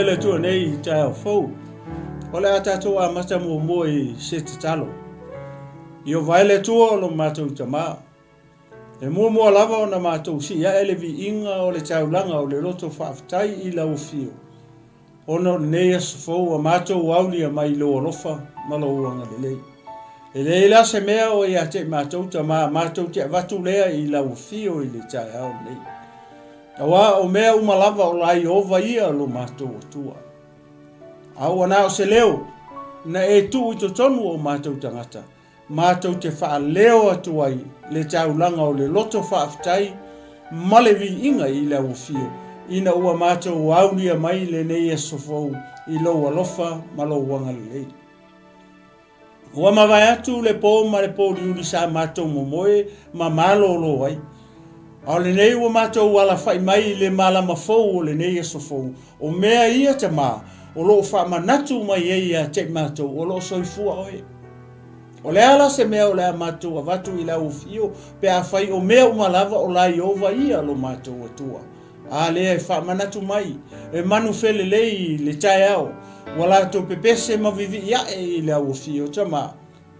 le tu nei ta fo ole ata to a mata mo mo I se talo io vai le tu lo mato tama e mo mo lava ona mato si ya ele vi inga o le taulanga o le loto fa tai I la ofio ono nei as fo a mato wauli a mai lo lofa malo wanga le ele la se mea o ia te mato tama mato te vatu lea I la ofio I le tai au nei awa o mea uma lava o lai ova ia lo mato tua au ana o se leo na e tu I to tonu o mato tangata mato te wha leo atu ai le taulanga o le loto whaafitai male vi inga I le ofio ina ua mato o aunia mai le nei e sofou I lo alofa malo wanga le ua mawai atu le po ma le po liuli sa mato momoe ma malo lo ai au le nei ua mato wala fai mai le mala mafou o le nei e sofou o mea ia te maa o lo wha manatu mai e ia te mato o lo soifua oe o le ala se mea o le matou a vatu I la ofio pe a fai o mea umalava o la iova ia lo matou atua a lea e wha manatu mai e manu fele lei le tai au wala to pepese ma vivi ia I le ofio tama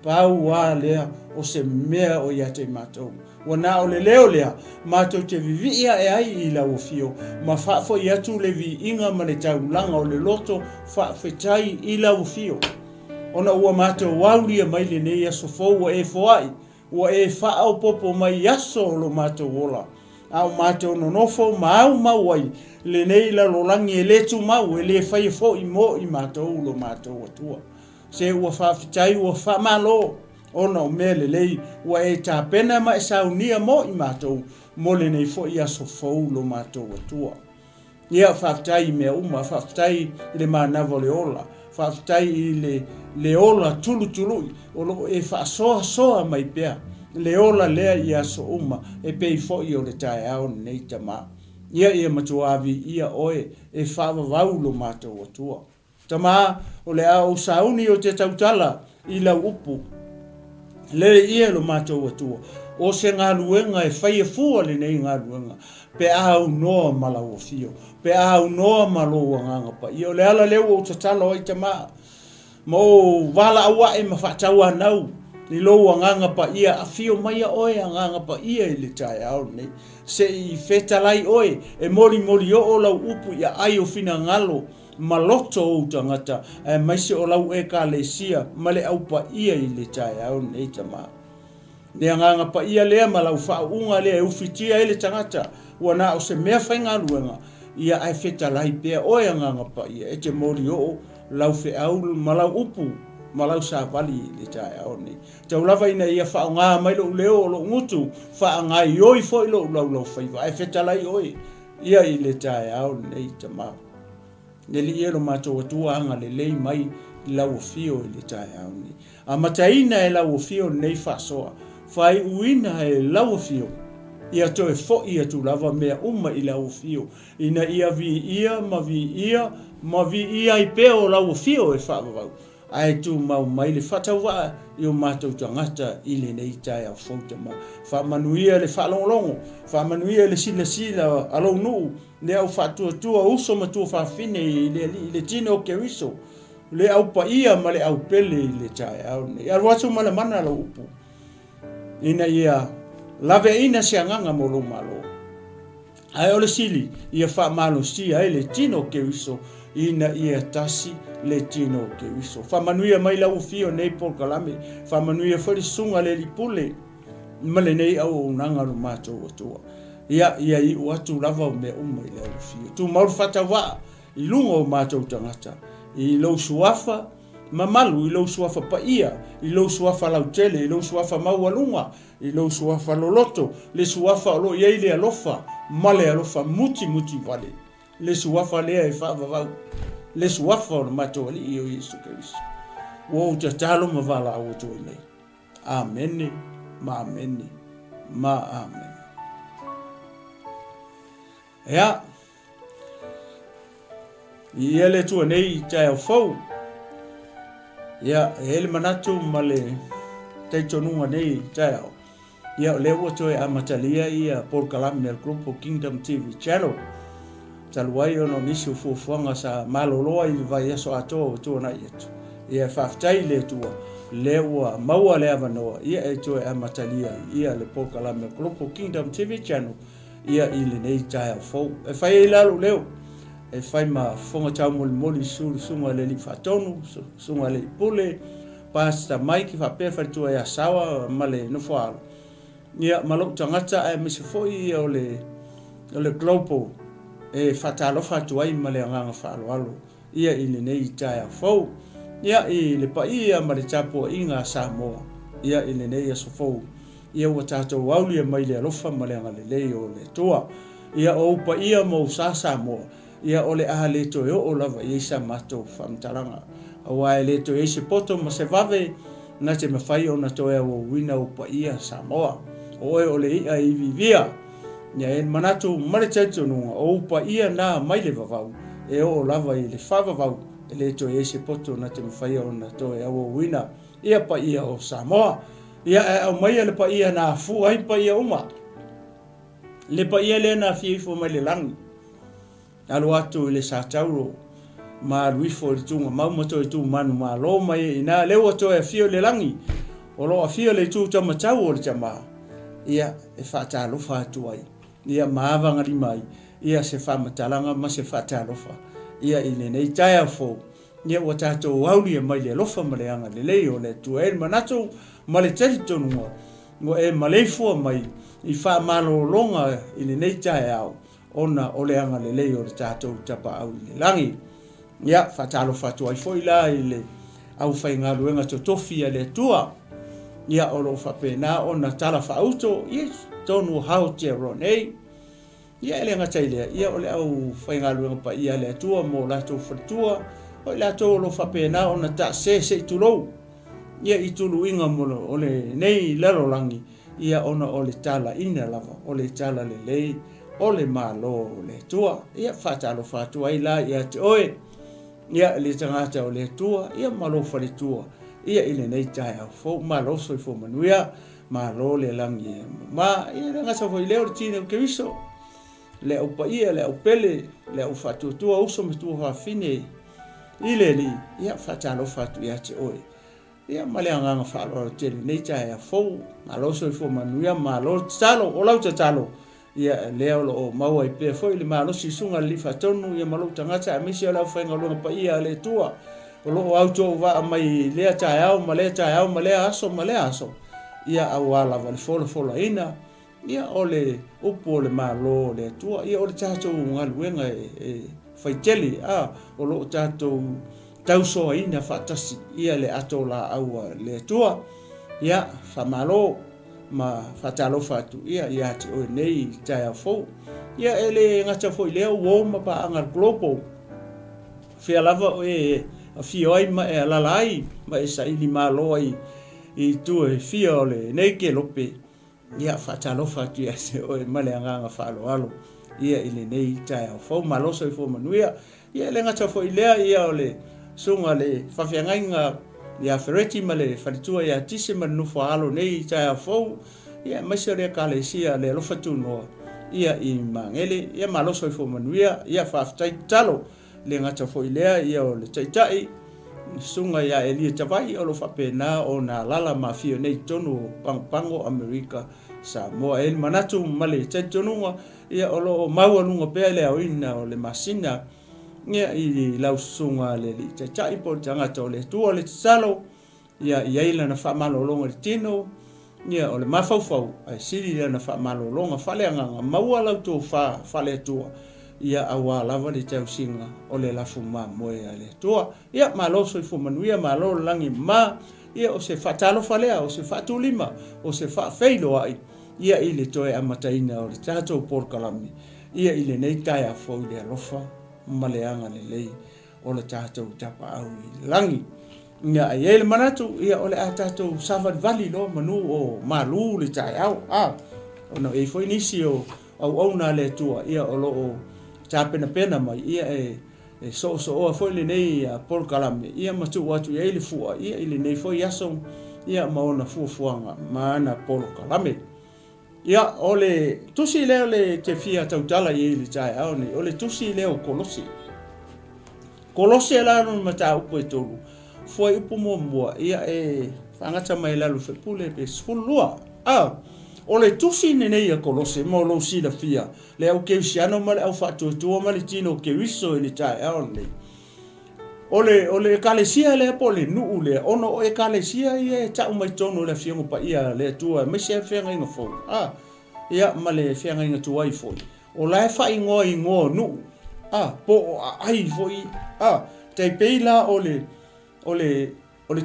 pau a lea o se mea o ia te matou wana o le leo lea matou te vivi ia e ai I la ofio ma wha fo ia tu le vi inga ma le taulanga o le loto wha fetai I la ofio ona ua matou waulia mai le nei aso fou wa e foai ua e whaau popo mai aso lo matou ola au matou nonofo ma au mauai le nei la lolangi e letu mau e le whai fo I mo I matou lo matou atua se ua whaafitai ua whamalo ona o mea le lei ua e tāpena ma e saunia mo I matou mo le nei fo I aso fou lo matou atua ia whaafitai mea uma whaafitai le manavo le ola whaafitai I le ola tulu o lo e whaasoa mai pea le ola lea I aso uma e pei fo I o le tae au nei tama ia matuavi ia oe e whaavavau lo matou atua tama o le au sauni o te tautala I lau upu le ia lo matou atua o se ngā luenga e whai e fua le nei ngā luenga pe au noa malau ofio pe au noa malo nganga pa I o le ala leo o tatala o I tama mo wala awa e mawhatau anau ni lo nganga pa ia afio mai oe nganga pa ia I le tai au nei se I fetalai oe e mori o lau upu ia ai o fina ngalo maloto o tangata e maise o lau e ka le sia male au pa ia I le tai au nei tama ne nganga pa ia lea malau whaunga lea e ufitia I le tangata wana o se mea whainga luenga ia ai fetalai pea oe nganga pa ia e te mori o lau fe au malau upu malau sa vali le tai au ni tau lava ina ia fa nga mai lo leo lo ngutu fa nga yoi fo lo lau fa ai fetalai oi ia I le tai au nei tama ne li ero mato tua anga le lei mai lau fio I le tai au ni a mataina e lau fio nei fa soa fai uina e lau fio ia to e fo ia tu lava mea uma I lau fio ina ia vi ia I peo lau fio e fa vau ai tu mau mai le fatawa I o matou tangata I le nei tai au fauta ma fa manuia le falonglongo fa manuia le sila alo nu le au fatua uso matua fa fine le tino ke wiso le au pa ia ma le au pele le tai au ne ar watu mala mana lo upu ina ia lave ina sianganga mo lo malo ai ole sili ia fa malo si ai le tino ke wiso ina ia tasi le tino ke wiso fa manuia mai lau fio nei por kalame fa manuia fori sunga le lipule male nei au nanga lo matou atua ia I watu lava me uma I lau fio tu mau fatawa I lunga o matou tangata I lo suafa mamalu I lo suafa pa ia I lo suafa lau tele I lo suafa maualunga I lo suafa loloto le suafa lo ia le alofa male alofa muti vale le suafa lea e whaavavau le suafa o matou ali I o Yesu Kristo o te talo ma vala au to nei amene ma amen ya ia le tu nei tai au fou ia ele manatu male tai tonu nei tai au ia le wo to amatalia ia por kalam nel grupo Kingdom TV channel taluai ono nisi ufuafuanga sa maloloa i vai aso ato tuana ietu. Ia whaftai le tua, le ua maua le avanoa, ia e toe a matalia, ia le pokalame Global Kingdom TV channel, ia i le nei tae au fau. E whai e lalu leo, e whai ma whonga tau moli moli sunga le li whatonu, sunga le pule, pasta mai ki whapea wharitua e asawa, ma le nufualo. Ia malok tangata e misi foi ia o le Global, e whatalofa atuai ma le anganga whaaloalo, ia i le nei tae au fau. Ia i le paia ma le tapua inga Samoa, ia i le nei asofou, ia ua tātou aulia mai le alofa ma le anga le lei o le toa, ia o paia mo sa Samoa, ia o le aha le toe o lava i sa matou whamtalanga, awa e le toe se poto ma se vave, na te mawhai o na toe o wina o paia Samoa, o e o le ia i vivia, ia e manatu mare taitonunga, o paia na mai le vavau, e o lava i le whavavau, le to e se poto na te mawhaia o na to e awo wina ia pa ia o Samoa ia e au mai le pa ia na fu ai pa ia uma le pa ia le na fifo mai le langi alu atu le sa tauro ma luifo le tunga mau mato e tu manu ma lo mai ina le o to e fio le langi o lo a fio le tu tama tau o le tama ia e fata alofa atu ai ia maavanga li mai ia se fa matalanga ma se fata alofa ia i le nei tae fo ia ua tātou auli e mai le lofa ma le anga le lei o le tua e manatou ma le teri tonunga mo e maleifua mai i wha malolonga i le nei tae au ona o le anga le lei o le tātou tapa au i le langi ia whatalo whatua i foi la i le au whai ngā luenga to tofi a le tua ia o lo whapena ona tala whauto i tonu hao tia ronei ia ele ngata ile ia ole au whainga luenga pa ia le atua mo lato whatua o le ato lo whapena ona ta se itulou ia itulu inga mo ole nei lero langi ia ona ole tala ina lava ole tala le lei ole malo le tua ia whatalo whatua ila ia te oe ia le tangata o le tua ia malo whare tua ia ile nei tae au fo malo soi fo manuia malo le langi ma ia ngata fo ileo tine keviso le au paia, le au pele, le au whatutua uso me tua hawhine i le li, ia whatalo whatu ia te oe. Ia male anganga whaaloa tele, nei tae a fau, ma loso i fo manuia, ma lo talo, o lau te talo. Ia leo lo o maua i pia foi, le ma losi sunga li whatonu, ia ma lo tangata a misi o lau whainga lunga paia le tua. O lo o auto wa mai lea tae au, ma lea tae au, ma lea aso. Ia au ala vale fola ina, ia ole upo le malo le tua ia ole tātou ngaluenga e whaiteli o lo tātou tausoa ina whatasi ia le ato la aua le tua ia whamalo ma whatalo whatu ia te oe nei tae a fau ia ele ngata fo i leo wō ma pa angar Global whia lava o e a whio ai ma e alalai ma e sa ili malo ai i tue whio le nei ke lope ia whatalo whatu ia se oe male anganga whaaloalo ia ili nei tae au fau maloso i fo manuia ia le ngata fo i lea ia o le sunga le whawhiangainga ia whereti ma le wharitua ia tise ma nufu alo nei tae au fau ia maisa rea ka le sia le alofatu noa ia i mangele ia maloso i fo manuia ia whaftai talo le ngata fo i lea ia o le taitai sunga ia elia tawai o lo whapena o na lala mafio nei tonu pango Amerika Samoa e manatu male taitonunga ia o lo mauanunga pea le au ina o le masina ia i lau sunga le li taitai po tangata o le tua le tsalo ia ila na whamalolonga le tino ia o le mafaufau ai siri na whamalolonga whaleanganga maua lau tō whale tua ia awa lava le tau singa o le lafu ma moe a le tua ia maloso i fumanuia malo langi ma ia o se whatalo whalea o se whatulima o se whawheilo ai ia i le toe amataina o le tātou porkalami ia i le nei tai a fau le alofa maleanga le lei o le tātou tapa au i langi ia i ele manatu ia o le a tātou Savat Valley lo manu o malu le tai au ona e foi nisi o au na le tua ia o lo o pena mai ia so o foi le nei por kalame ia matu watu ia ile fua ia ile nei foi aso ia maona fuanga mana por kalame ia ole tusi leo le te fia tautala i le tai au ni ole tusi leo Kolosi. Kolosi la no mata upo e tolu. Foi upo mo ia e fangata mai lalu fe pule pe sfulua. Ole tusi ne nei a Kolosi mo lo si la fia. Le au ke siano ma le au fatu tu ma le tino ke wiso i le tai au ni. Ole kalesia le po le nu le ono e kalesia ia ta mai tonu le fiango pa ia le tua me se fianga inga fo ia ma le fianga inga tua i fo o la fa ingo nu po ai fo te peila ole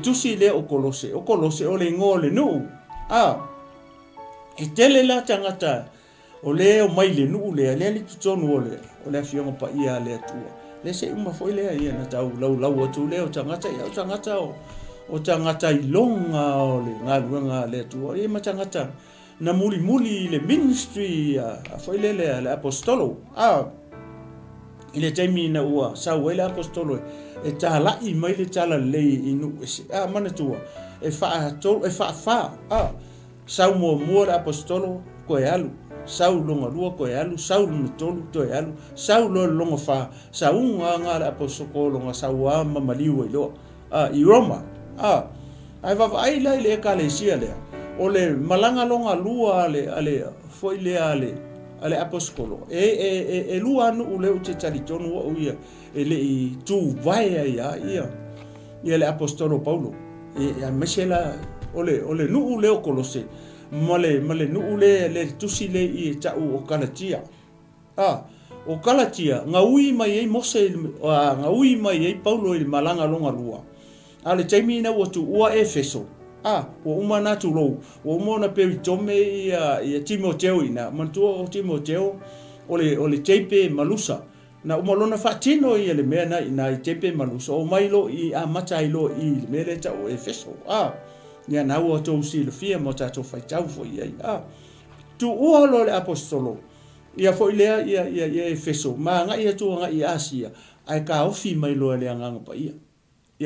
tusi le o Kolose ole ngo le nu e tele la tangata ole o mai le nu le tonu ole fiango pa ia le tua le se uma foi le ia na tau lau atu le o tangata o tangata i longa o le ngaluanga le tu e ma tangata na muli le ministry a foi le apostolo ile taimi na ua sa le apostolo e tala i mai le tala le inu mana tua e fa sa mo apostolo ko e alu sau longa lua ko e alu sau no tolu to e alu sau lo longa fa sau nga la apostolo longa sau ama maliu lo i Roma ai va ai la le kalesia le o le malanga longa lua ale foi le ale apostolo e lua no le te talitonu o ia ele i tu vai ia le apostolo Paulo e a mesela ole no le o Kolose male nu le tusi le i ta o Kalatia o Kalatia nga ui mai e Mose nga ui mai e Paulo i malanga longa lua ale taimi na o tu ua Efeso o umana tu lo o mona pe tome ia Timoteo ina mantu o Timoteo ole tepe malusa na umalona fatino i le mena ina tepe malusa o mailo i amata ilo i le mele ta o Efeso ia na o to si le fia mo ta to fai tau fo ia tu o le apostolo ia fo ile ia Efeso ma nga ia tu nga i Asia ai ka ofi mai lo le nga pa ia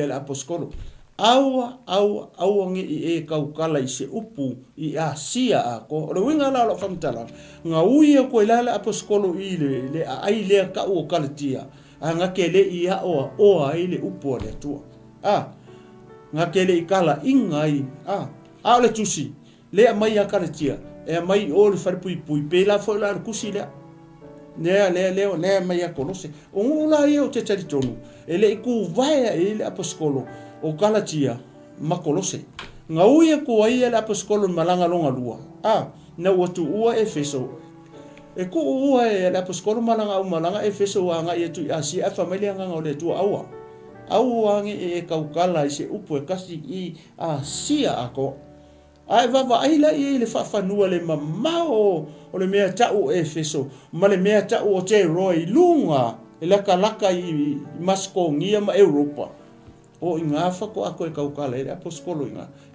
le apostolo au ngi e kau kala i se upu i Asia ko le winga la lo famtala nga uia ko ile le apostolo i le ai le ka o Kalatia nga ke le ia o ai le upu le tu nga kele i kala ingai le tusi le mai a Kalatia e mai o le farpui pe la fo la kusi le ne mai a Kolose o la io te talitonu ele ku vai ele apostolo o Kalatia ma Kolose nga uia ko ai ele apostolo malanga longa lua na watu ua Efeso e ku ua ele apostolo malanga Efeso nga ia tu Asia familia nga o le tu au ange e kaukala i se upu e kasi i Asia ako ai vava ai la i le fafanua le mamao o le mea tau Efeso ma le mea tau o te roi lunga e laka i maskongia ma Europa o inga fako ako e kaukala e apostolo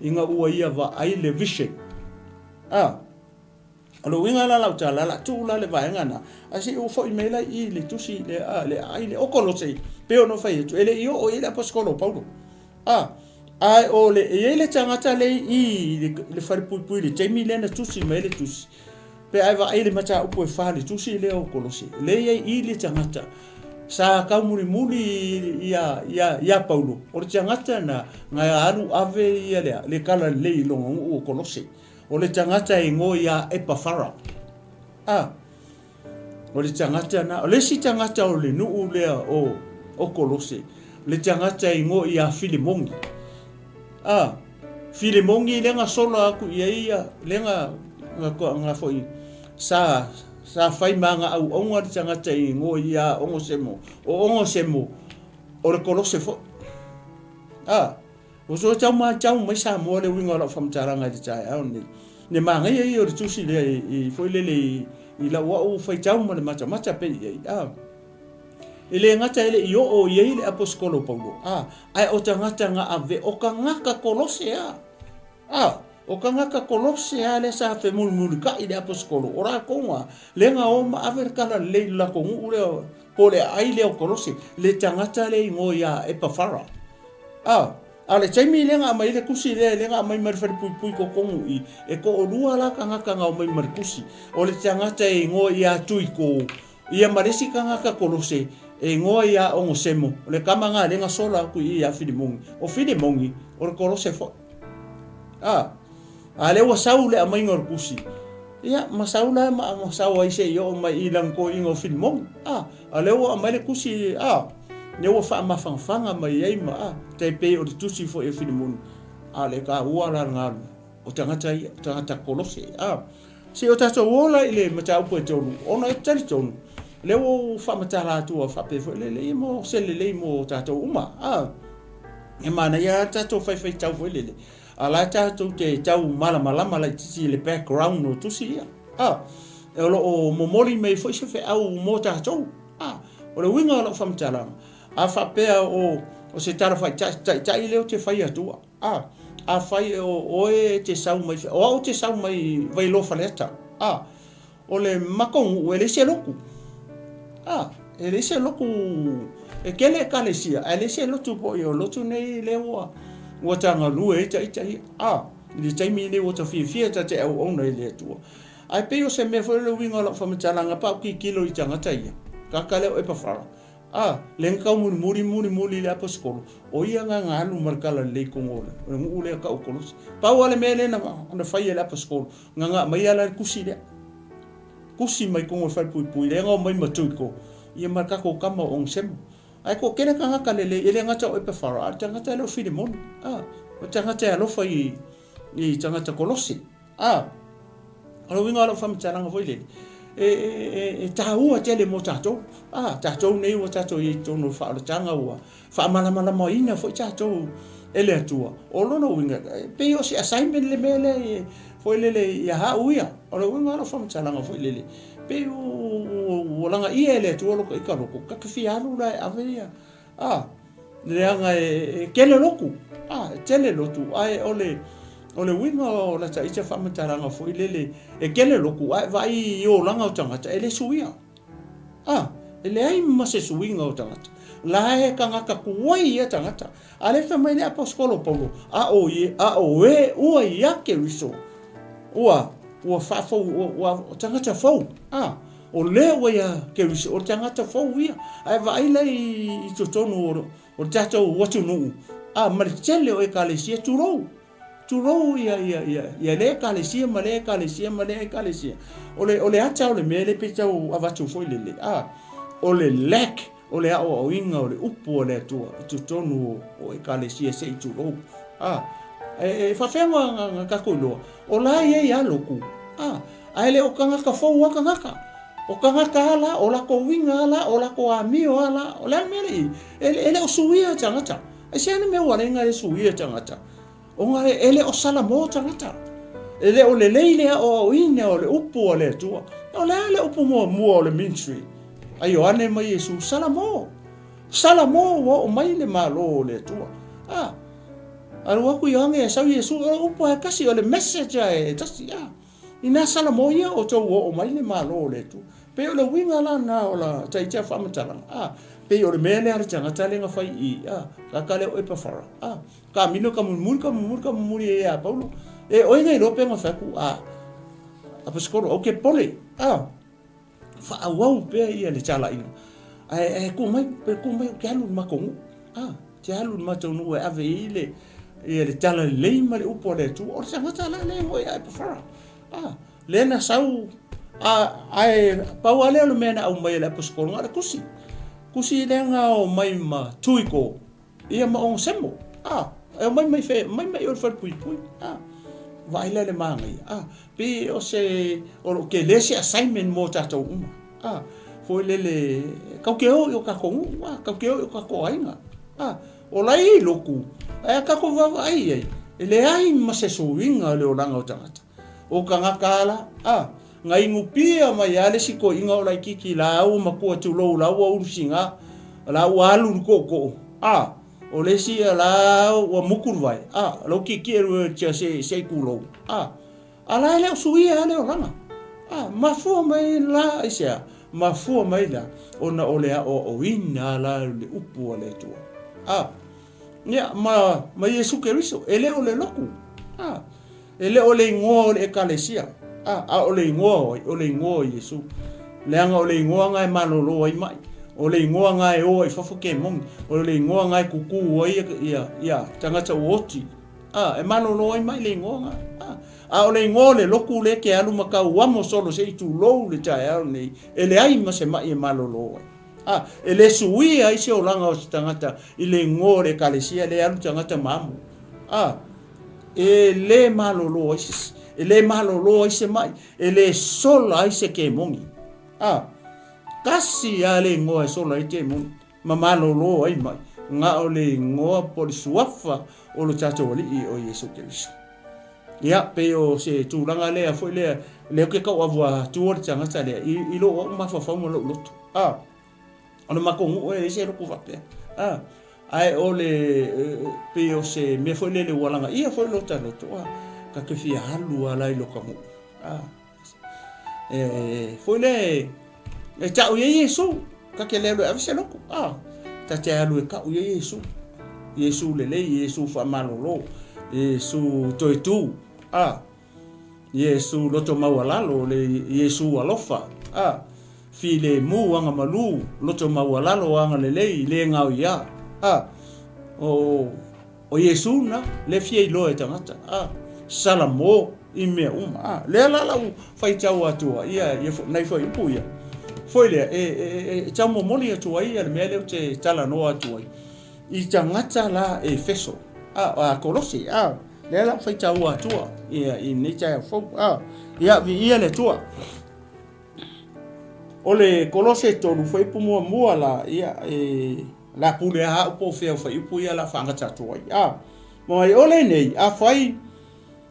inga ua ia va ai le vision alo winga la la tu la le vaenga asi o foi mela i le tusi le ai le o Kolose pe o no fai tu ele io o ele apostolo Paulo ai o le ele tangata le i le farpui le temi le na tusi mele tusi pe ai va ele mata o po fa le tusi le o Kolose le i le tangata sa ka muri ia Paulo o le tangata na nga alu ave ia le kala le longo o Kolose o le tangata e ngo ia Epafara o le tangata na o le si tangata o le nuu lea o Kolose le tangata e ngo ia Filemongi Filemongi lenga sola aku ia lenga nga foi sa fai manga au onga le tangata e ngo ia ongo semo o le Kolose fo o so tau mai sa mo le winga la famtaranga de tai au ne manga ia o tusi le i foi le i la wa fai tau ma le mata pe ele ngata ele io o ye le apostolo Paulo ai o tangata nga ave o ka ngaka Kolose o ka ngaka Kolose le sa fe mul ka i le apostolo ora konga le nga o ma ave kala le la ko ule po le ai le o Kolose le tangata le ngo ia Epafara Ale taimi lenga mai le kusi lenga mai mar far pui ko kongu I e ko o lua la kanga mai mar kusi o le tangata e ngo ia tui ko ia maresi kanga kolose e ngo ia ongo semo le kamanga lenga sola ku ia fidimongi o fidimongi o le kolose fo ale wa saule a mai ngor kusi ia masaula ma masawa ise yo mai ilang ko ingo fidimongi ale wa mai le kusi ne wa fa ma fanga mai ai ma te pe o tusi fo e filimon ale ka ua la ngalu o tangata kolose se o tato wola ile mata upo tonu ona e tali tonu le wo fa mata la tu fa pe fo le mo se le mo tato uma e mana ya tato fai tau fo le ala tato te tau mala la tisi le background no tusi e o momori mai fo se fe au mo tato o le winga la fa mata la fa pea o se tara fai tai leo te fai atua a fai o e te sau mai o te sau mai vai lo faleta o le makong o le se loku e le se loku e kele kalesia e le se lotu po yo lotu nei le o tanga lu e tai le tai mi ne o ta fi ta te o ona le tua ai pe o se me fo le winga la fa mtalanga pa ki kilo I tanga tai ka kale o e pa fara lenka muri le aposkolo o ia nga ngalu markala le kongola ngu le ka okolos pa wale mele na fai le aposkolo nga mai ala kusi mai kongo fai pui le nga mai matuko ia marka ko kama on sem ai ko kene ka ngaka le ele nga o pe fara tanga ta lo filimon o tanga ta lo fai I tanga ta kolosi alo winga lo fam tanga foi le e taua tele mo tatou tatou nei o tatou I tono fa o tanga ua fa mala mo ina foi tatou ele atua o lono winga pe o se assignment le mele foi le ia ha uia o lo winga lo fam tanga foi le pe o langa ia ele atua lo ka lo ka fi alu la avea le anga kele loku tele lotu ai o le winga o la taicha whamataranga fo I lele e kele loku ai vai o langa o tangata ele suia ele ai mase suinga o tangata la e kangaka kuwai ia tangata ale fa mai le aposkolo paulo o e ua ia ke riso ua fa fo ua tangata fo o le ua ia ke riso o tangata fo ia ai vai le I totonu o tato watu nuu maritele o e kalesia turou ia le kalesia ma le kalesia o le ata o le mele pita o avatu foi le o le lack o le o inga o le upu o le tua tonu o e kalesia se turou e fa fenga ka kulo o la ia loku ai le o kanga ka fo wa kanga o kanga ala o la ko winga ala o la ko amio ala o la mele ele o suia tangata e se ane me wale nga le suia tangata o ngare ele o sala mo tangata ele o le leile o ina o le upu o le tua o le upu mo o le ministry ai o ane mai Yesu sala mo o mai le malo o le tua alu aku yange sa Yesu o upu e kasi o le message e tasi ina sala mo ia o tau o mai le malo o le tua pe o le winga la na o la taitia whamatala pe o le mele ari tangata lenga fai ka kale o e pa fara ka mino ka mumuri e Paulo e o inga I lope nga whaku apaskoro o ke pole fa awau pe ia le tala ina ku mai ke halu makongu te halu matonu e ave ile ia le tala leima le upo le tu o tangata la le o e pa fara lena sau ai pau ale lo mena au mai le apaskoro ngara kusi lenga o mai ma tuiko ia ma on semo e mai fe mai o fa pui vai le mangi pe o se o ke lesi assignment mo tato foi le ka ke o ka ko ka ke o ka ko ainga o lai loku ka ko va ai ele ai ma se suinga le o langa o tangata o ka ngakala ngai ngupia mai ale siko inga o lai kiki la o makua tu lo la o ursinga la o alu ko o le si la o mukurvai lo kiki e tia se kulo ala le suia le o langa ma fu mai la isia ma fu mai la ona o le o ina la le upu le tu Ia ma Yesu Keriso ele o le loku. Ele o le ingoa o le ekalesia. O le ingoa o Yesu. Leanga o le ingoa ngai malolo ai mai. O le ingoa ngai o i fafuke mongi. O le ingoa ngai kuku o ia tangata uoti. E malolo ai mai le ingoa ngai. O le ingoa le loku le ke alu makau wamo solo se itu lou le tae au nei. Ele ai ma se mai e malolo ai. Ele sui ai se o langa o tangata i le ingoa le kalesia le alu tangata mamu. Ele malolo ai se. Ele malolo ai se mai. Ele sola ai se ke mongi. Kasi a le ingoa e sola ai te mongi. Ma malolo ai mai. Nga o le ingoa po le suafa o lo tato wali i o Yesu Keriso. Ia pe o se tūranga lea foi lea ke kau avua tuori tangata lea i lo o mawhawhau mo lo loto. Ono makongu e se roku whapea. Ai o le pe o se me foi le walanga ia foi lota loto. Ka ke fia halu ala i loka mo. Foi le e tau ye Yesu ka ke leo avise loko. Ta te alu e kau ye Yesu. Yesu le Yesu fa malolo. Yesu toitu. Yesu loto mawalalo le Yesu alofa. File mu anga malu loto mawalalo anga le ngau ia. O Yesu na le fie lo e tangata. Salamo i mea le lala fai tau atua ia nai foi puia. Foi le tau momoli atua ia le mea leo te tala no atua. I tangata la e feso. Kolosi le la fai tau atua ia i nei tai fo ia vi ia le tua. Ole kolose tolu foi pumo mua la ia la pule ha po fe fai puia la fanga tatua. Mai ole nei a fai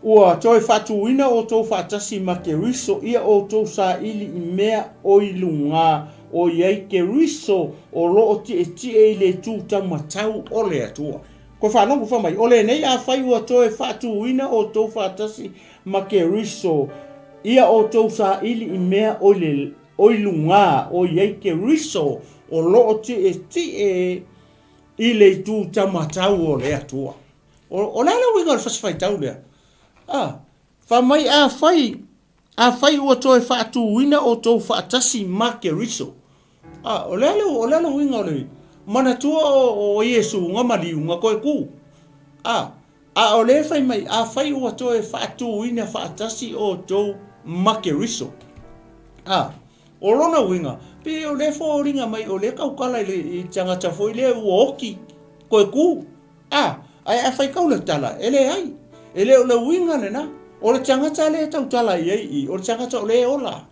ua toi fatu ina o to fatasi makeriso ia o to sa ili i mea o ilunga o iai keriso o lo ti e le tu tamatau ole atua. Ko whanongu whamai, ole nei a whai ua toi whatu ina o tau whatasi makeriso ia o tau sa ili i mea o ilunga o iei keriso o loo e i le tu tamatau o lea tua. O lea la winga le whaswhai tau lea. Whamai a whai ua toi whatu ina o tau whatasi makeriso. O lea la winga o le mana tua o Yesu ngamali unga koe ku. O le fai mai a fai ua toe whaatu ina whaatasi o tau makeriso. O lona winga, pe o le fo ringa mai o le kaukala i tangata foi le uoki koe ku. Ai a fai kaula tala, ele ai. Ele o le winga le na. O le tangata le tau tala i o le tangata o le ola.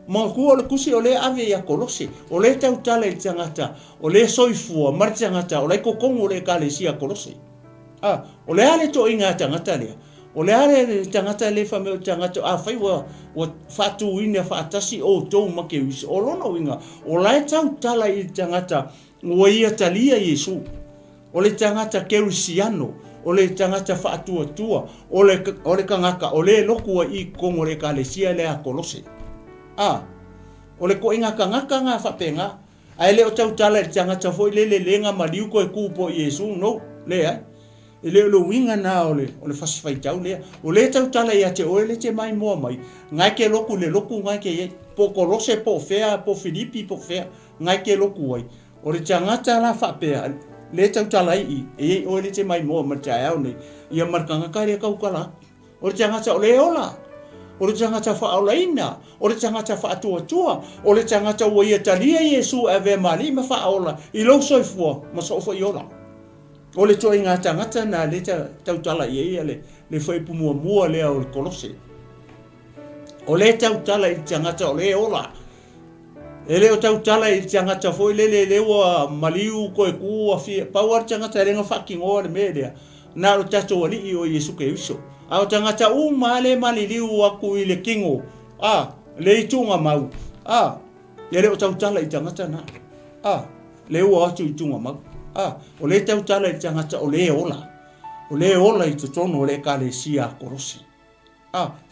Ma ku o le kusi o le ave ia kolose. O le tau tala i tangata. O le soifua mar tangata. O le kokongo o le kalesia kolose. O le ale to inga tangata lea. O le ale tangata le fame o tangata. Fai wa fatu ina fatasi o tou make wisi. O lona winga. O le tau tala i tangata. O ia talia Yesu. O le tangata kerusiano. O le tangata faatua tua. O le kangaka. O le lokua i kongo le kalesia le a kolose. O le ko inga kangaka nga whapenga. Ai le o tau tala i tangata foi le lenga maliu koe kupo Yesu no. Le ai. Ele o winga na o le fasifai tau lea. O le tau tala i ate o le te mai moa mai. Ngai ke loku le loku ngai ke ye. Po kolose po fea, po Filipi po fea. Ngai ke loku ai. O le tangata la whapea. Le tau tala i. E o le te mai moa martai au nei. Ia markanga kare kaukala. O le tangata o le ola. O le tangata whaolaina, o le tangata whaatuatua, o le tangata ua ia talia Yesu e ve mali ma whaola, i lau soifua, ma sofa i ola. O le toi ngā tangata na le tautala i eia le whaipu mua lea o le kolose. O le tautala i tangata o le ola. E le o tautala i tangata foi le ua maliu koe kua fia, pauar tangata renga whakingoa le melea, na o tato wali i o Yesu Keriso. Au tangata male maliliu aku i le kingo. Le itunga mau. Le o tautala i tangata na. Le ua atu i tunga mau. O le tautala i tangata o le ola. O le ola i tutono o le kalesia korosi.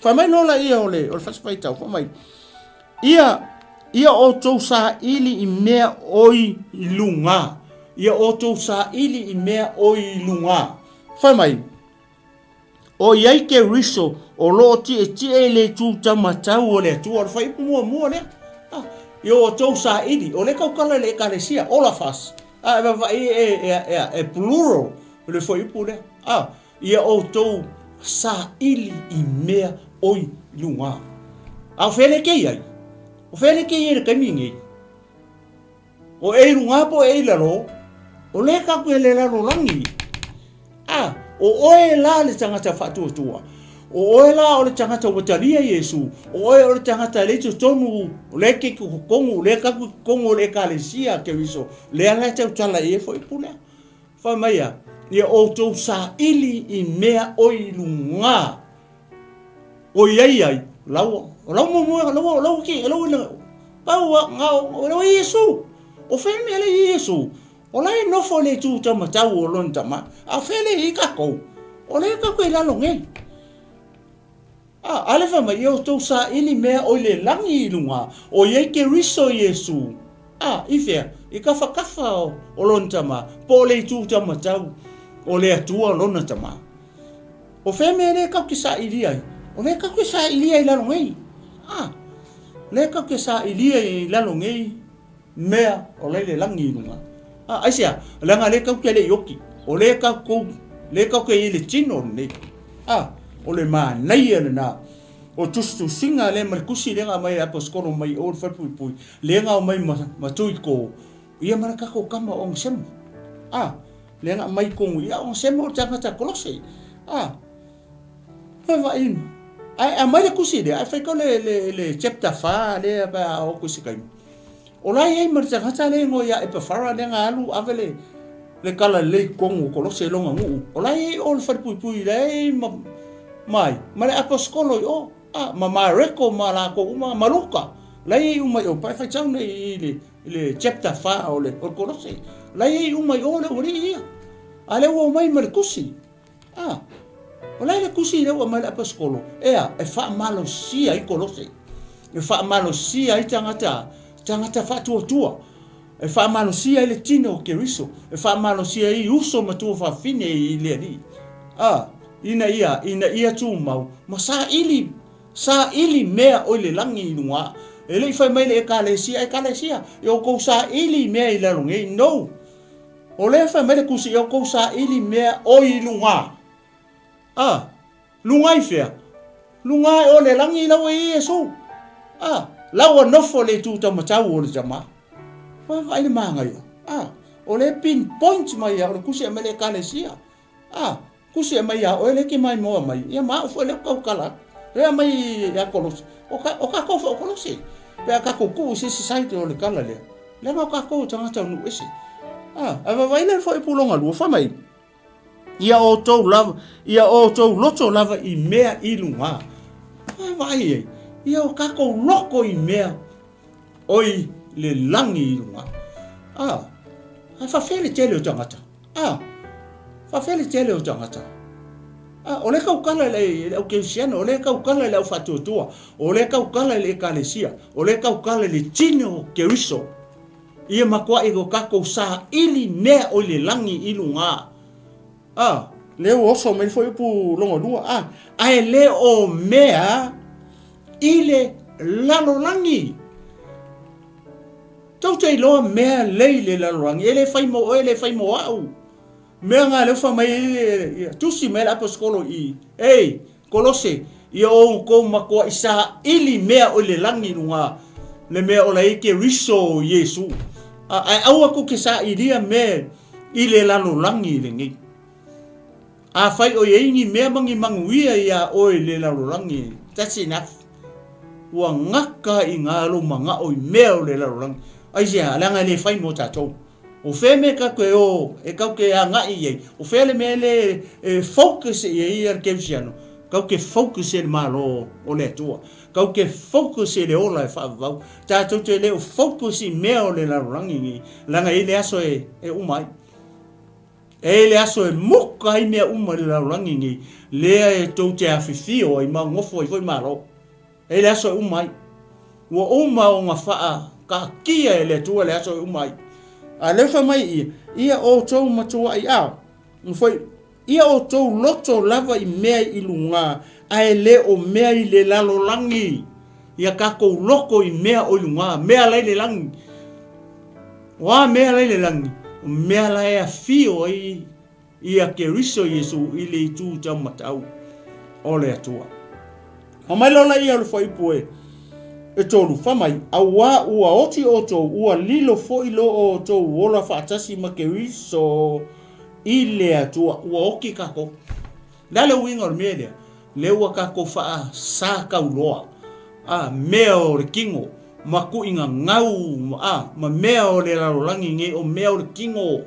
Whamai nola ia o le whaspai tau. Whamai. Ia o tau sa ili i mea oi i lunga. ia o tau sa ili I mea o I lunga. Whai mai, o iai ke riso o lo ti e le tu tamatau o le tu o whai mua le. Ia o tau sa ili, o le kaukala le ekalesia, all of us. Plural, le whai ipu le. Ia o tau sa ili I mea o I lunga. A whele kei ai. O whele kei le kaimingi. O e lunga po e lalo, o le kaku e le lalo langi. O oe la le tangata whatuatua. O oe la o le tangata wataria Yesu. O oe o le tangata le tonu, o le ke kukongu, le kaku kongu le kalesia ke wiso. Le ala te utala e fo ipulea. Wha maia, ia o tau sa ili I mea o I lunga. O iai ai, lau mua, lau ki, lau ina, pau ngau, lau Yesu. O wheme ale Yesu. O lai nofo le tu tamatau o lon tama. A whele I kako. O le kako I lalo ngai. Ale whama I o tau sa ili mea o le langi I lunga. O iei ke riso Yesu. I whea. I ka whakafa o lon tama. Po le tu tamatau. O le atua lona tama. O wheme le kau ke sa ili ai. O le kau ke sa ili ai lalo ngai. Le kau ke sa ili ai lalo ngai. Mea o le langi I lunga. Aisia, langa le kau ke le yoki. O le kau ke I le tino ne. O le maa nei ele na. O tustu singa le marikusi le nga mai aposkoro mai o whapui. Le nga o mai matui ko. Ia marakako kama o ngasemu. Le nga mai kongu. Ia o ngasemu o tangata kolose. Hava inu. Ai mai le kusi le. Ai whaiko le chapter 5 le pa o kusi kai. O lai ei maritangata le ngo ia e pawhara le nga alu avele le kala le kongu kolose longa nguu. O lai ei o le whapui le ei mai le aposkolo o ma reko ma la ko uma maluka lai ei uma o pai fai tau nei le chapter 5 o le kolose lai ei uma o le ori ia ale o mai kusi o lai le kusi le o mai le aposkolo e fa malo sia I kolose e fa malo sia I tangata whatuatua. E whamalosia I le tino ke riso. E whamalosia I uso matua whawhine I le ni. Ina ia tū mau. Ma sa ili mea o le langi I lunga. E le whai mai le ekalesia. E o kou sa ili mea I lalunge. No. O le whai mai le kusi e o kou sa ili mea o I lunga. Lunga I whea. Lunga o le langi I lau e Yesu. Lawa nofo le tu tamatau o le tama. Vai le manga yo. O le pinpoint mai o le kusi e mele kalesia. Kusi e mai o le ki mai moa mai. Ia maa fo le kaukala. Rea mai ya kolos. O ka kofa o kolosi. Pea ka kuku se saite o le kala lea. Le ma ka kou tangata unu ese. Vai le fo I pulonga lua fa mai. Ia o tau loto lava I mea I lunga. Vai ei. Ia o kako loko I mea oi le langi I lunga. Whawhele tele o tangata. Whawhele tele o tangata. O le kaukala le au keusiana, o le kaukala le au whatuatua, o le kaukala le ekalesia, o le kaukala le tino keriso. Ia makua I go kako sa ili mea oi le langi I lunga. Leo oso mai foi pu longo lua. Ai le o mea ile lalo langi. Tau te loa mea le lalo langi. Ele fai mo au. Mea ngā leo mai tusi mea aposkolo I. Ei, kolose. Ia o kou makua isa ili mea o le langi lunga. Le mea o la ike riso Yesu. Ai au aku ke sa iria mea ile lalo langi le ngi. Fai o ingi mea manguia ia o le lalo langi. That's enough. Ua ngaka I ngā lo manga o I mea o le lalo langi. Aisia, langa le fai mo tatou. O wheme ka koe o, e kau ke a ngai iei. O whele me le focus iei ar kevsiano. Kau ke focus e le malo o le atua. Kau ke focus e le ola e whaavau. Tātou te leo focus I mea o le lalo langi ngi. Langa I le aso e umai. E le aso e muka I mea uma le lalo langi ngi. Lea e tau te awhiwhio I mau ngofo I foi malo. E le aso e umai. Ua uma o ngā whaa ka kia e le atua le aso e umai. A le fa mai ia o tau matua i a. Foi ia o tau loto lava I mea I lunga ai le o mea I le lalo langi. Ia kako loko I mea o lunga mea lai le langi. Wa mea lai le langi. Mea lai a fio ia ke riso Yesu I le tu tau matau. O le atua. O mai lola ia le foi poe. E tolu famai awa ua oti oto ua lilo foi lo o to ola fatasi makeriso ile atua ua oki kako dale winga media le ua kako fa sa kauloa mea o le kingo maku inga ngau ma mea o le larolangi nge o mea o le kingo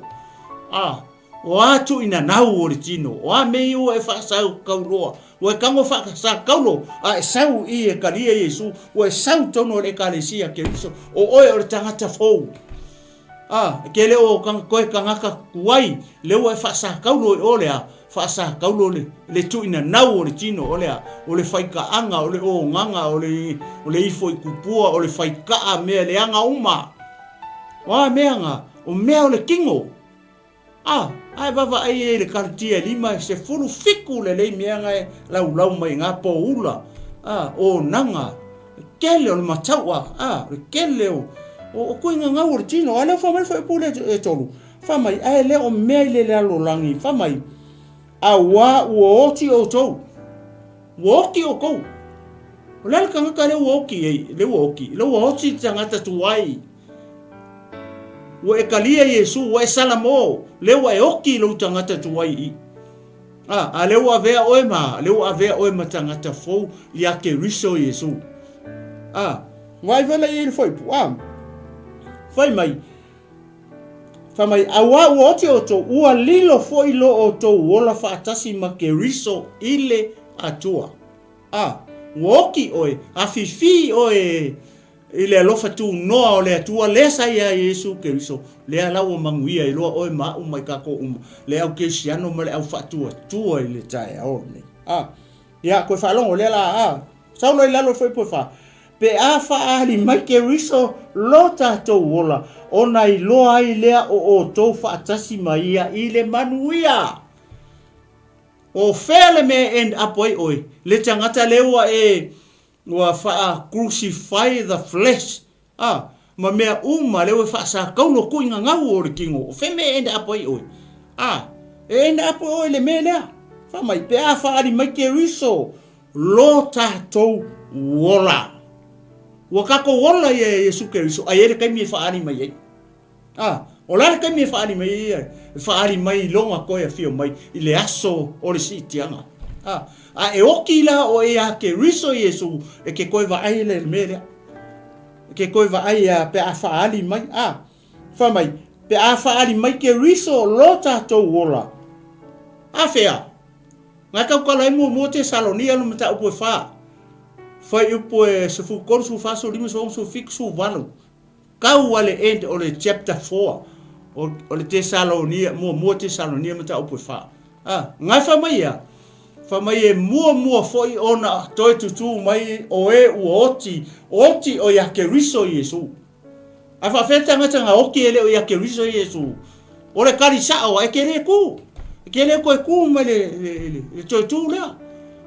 o atu ina nau o le tino o mei ua e fa sa kauloa o kango fa sa kaulo e sau I e kalia Yesu o sau tono le kalesia ke riso o o tangata fou ke le o koe kangaka kuai le o fa sa kaulo o le fa sa kaulo le tu ina nau o le tino o le faika anga o le o nganga o le ifo I kupua o le faika me le anga uma wa meanga o mea o le kingo ai vava ai le kartia lima se fulu fiku le meanga lau mai ngā po ula o nanga kele o le mataua kele o kuinga ngau o tino ale famai fa pule e tolu famai ai le o mea le lalo langi famai awa o oti o tou woki o kou o le kanga ka le woki le oti tangata tuai wa e kalia Yesu wa e salamo le wa e oki lo tangata tuai a le wa vea oema tangata fou ia ke riso Yesu vai vela ele foi foi mai awa oti oto ua lilo foi lo oto ola fatasi ma ke riso ile atua woki oe afifi oe ile alofa tu noa o le atua lesa ia Yesu Keriso le ala o manguia I loa oe ma mai kako le au kesiano ma le au fatua tua I le tae aone ia koe whalongo le la saulo I lalo foi po fa pe fa ali mai Keriso lo tatou ola ona I loa I lea o tou faatasi mai ia I le manuia o fele me end up oe le tangata lewa wa fa crucify the flesh ma mea le fa sa kaulo ku inga ngau o le kingo fe me enda apo oi enda apo oi le mena fa mai pe fa ali mai Keriso lo tatou wola wa kako wola ye Yesu Keriso ai le kai mi fa ali mai o la kai mi fa ali mai longa ko ya fio mai I le aso o le sitianga e oki la o e a Keriso Yesu e ke koe va ai le mele ke koe va ai pe a faali mai fa mai pe a faali mai Keriso lo tatou wola fea nga kau kala mo te Salonia no mata upo fa upo se fu korsu fa so limo so fixu valo kau wale end o le chapter 4 o le te Salonia mo te Salonia mata upo fa nga fa mai fa mai mua foi ona toi tutu mai o oti o ya Keriso Yesu fa feta ngata oki ele o ya Keriso Yesu o le kalisa o e kele ku mai le toi tu la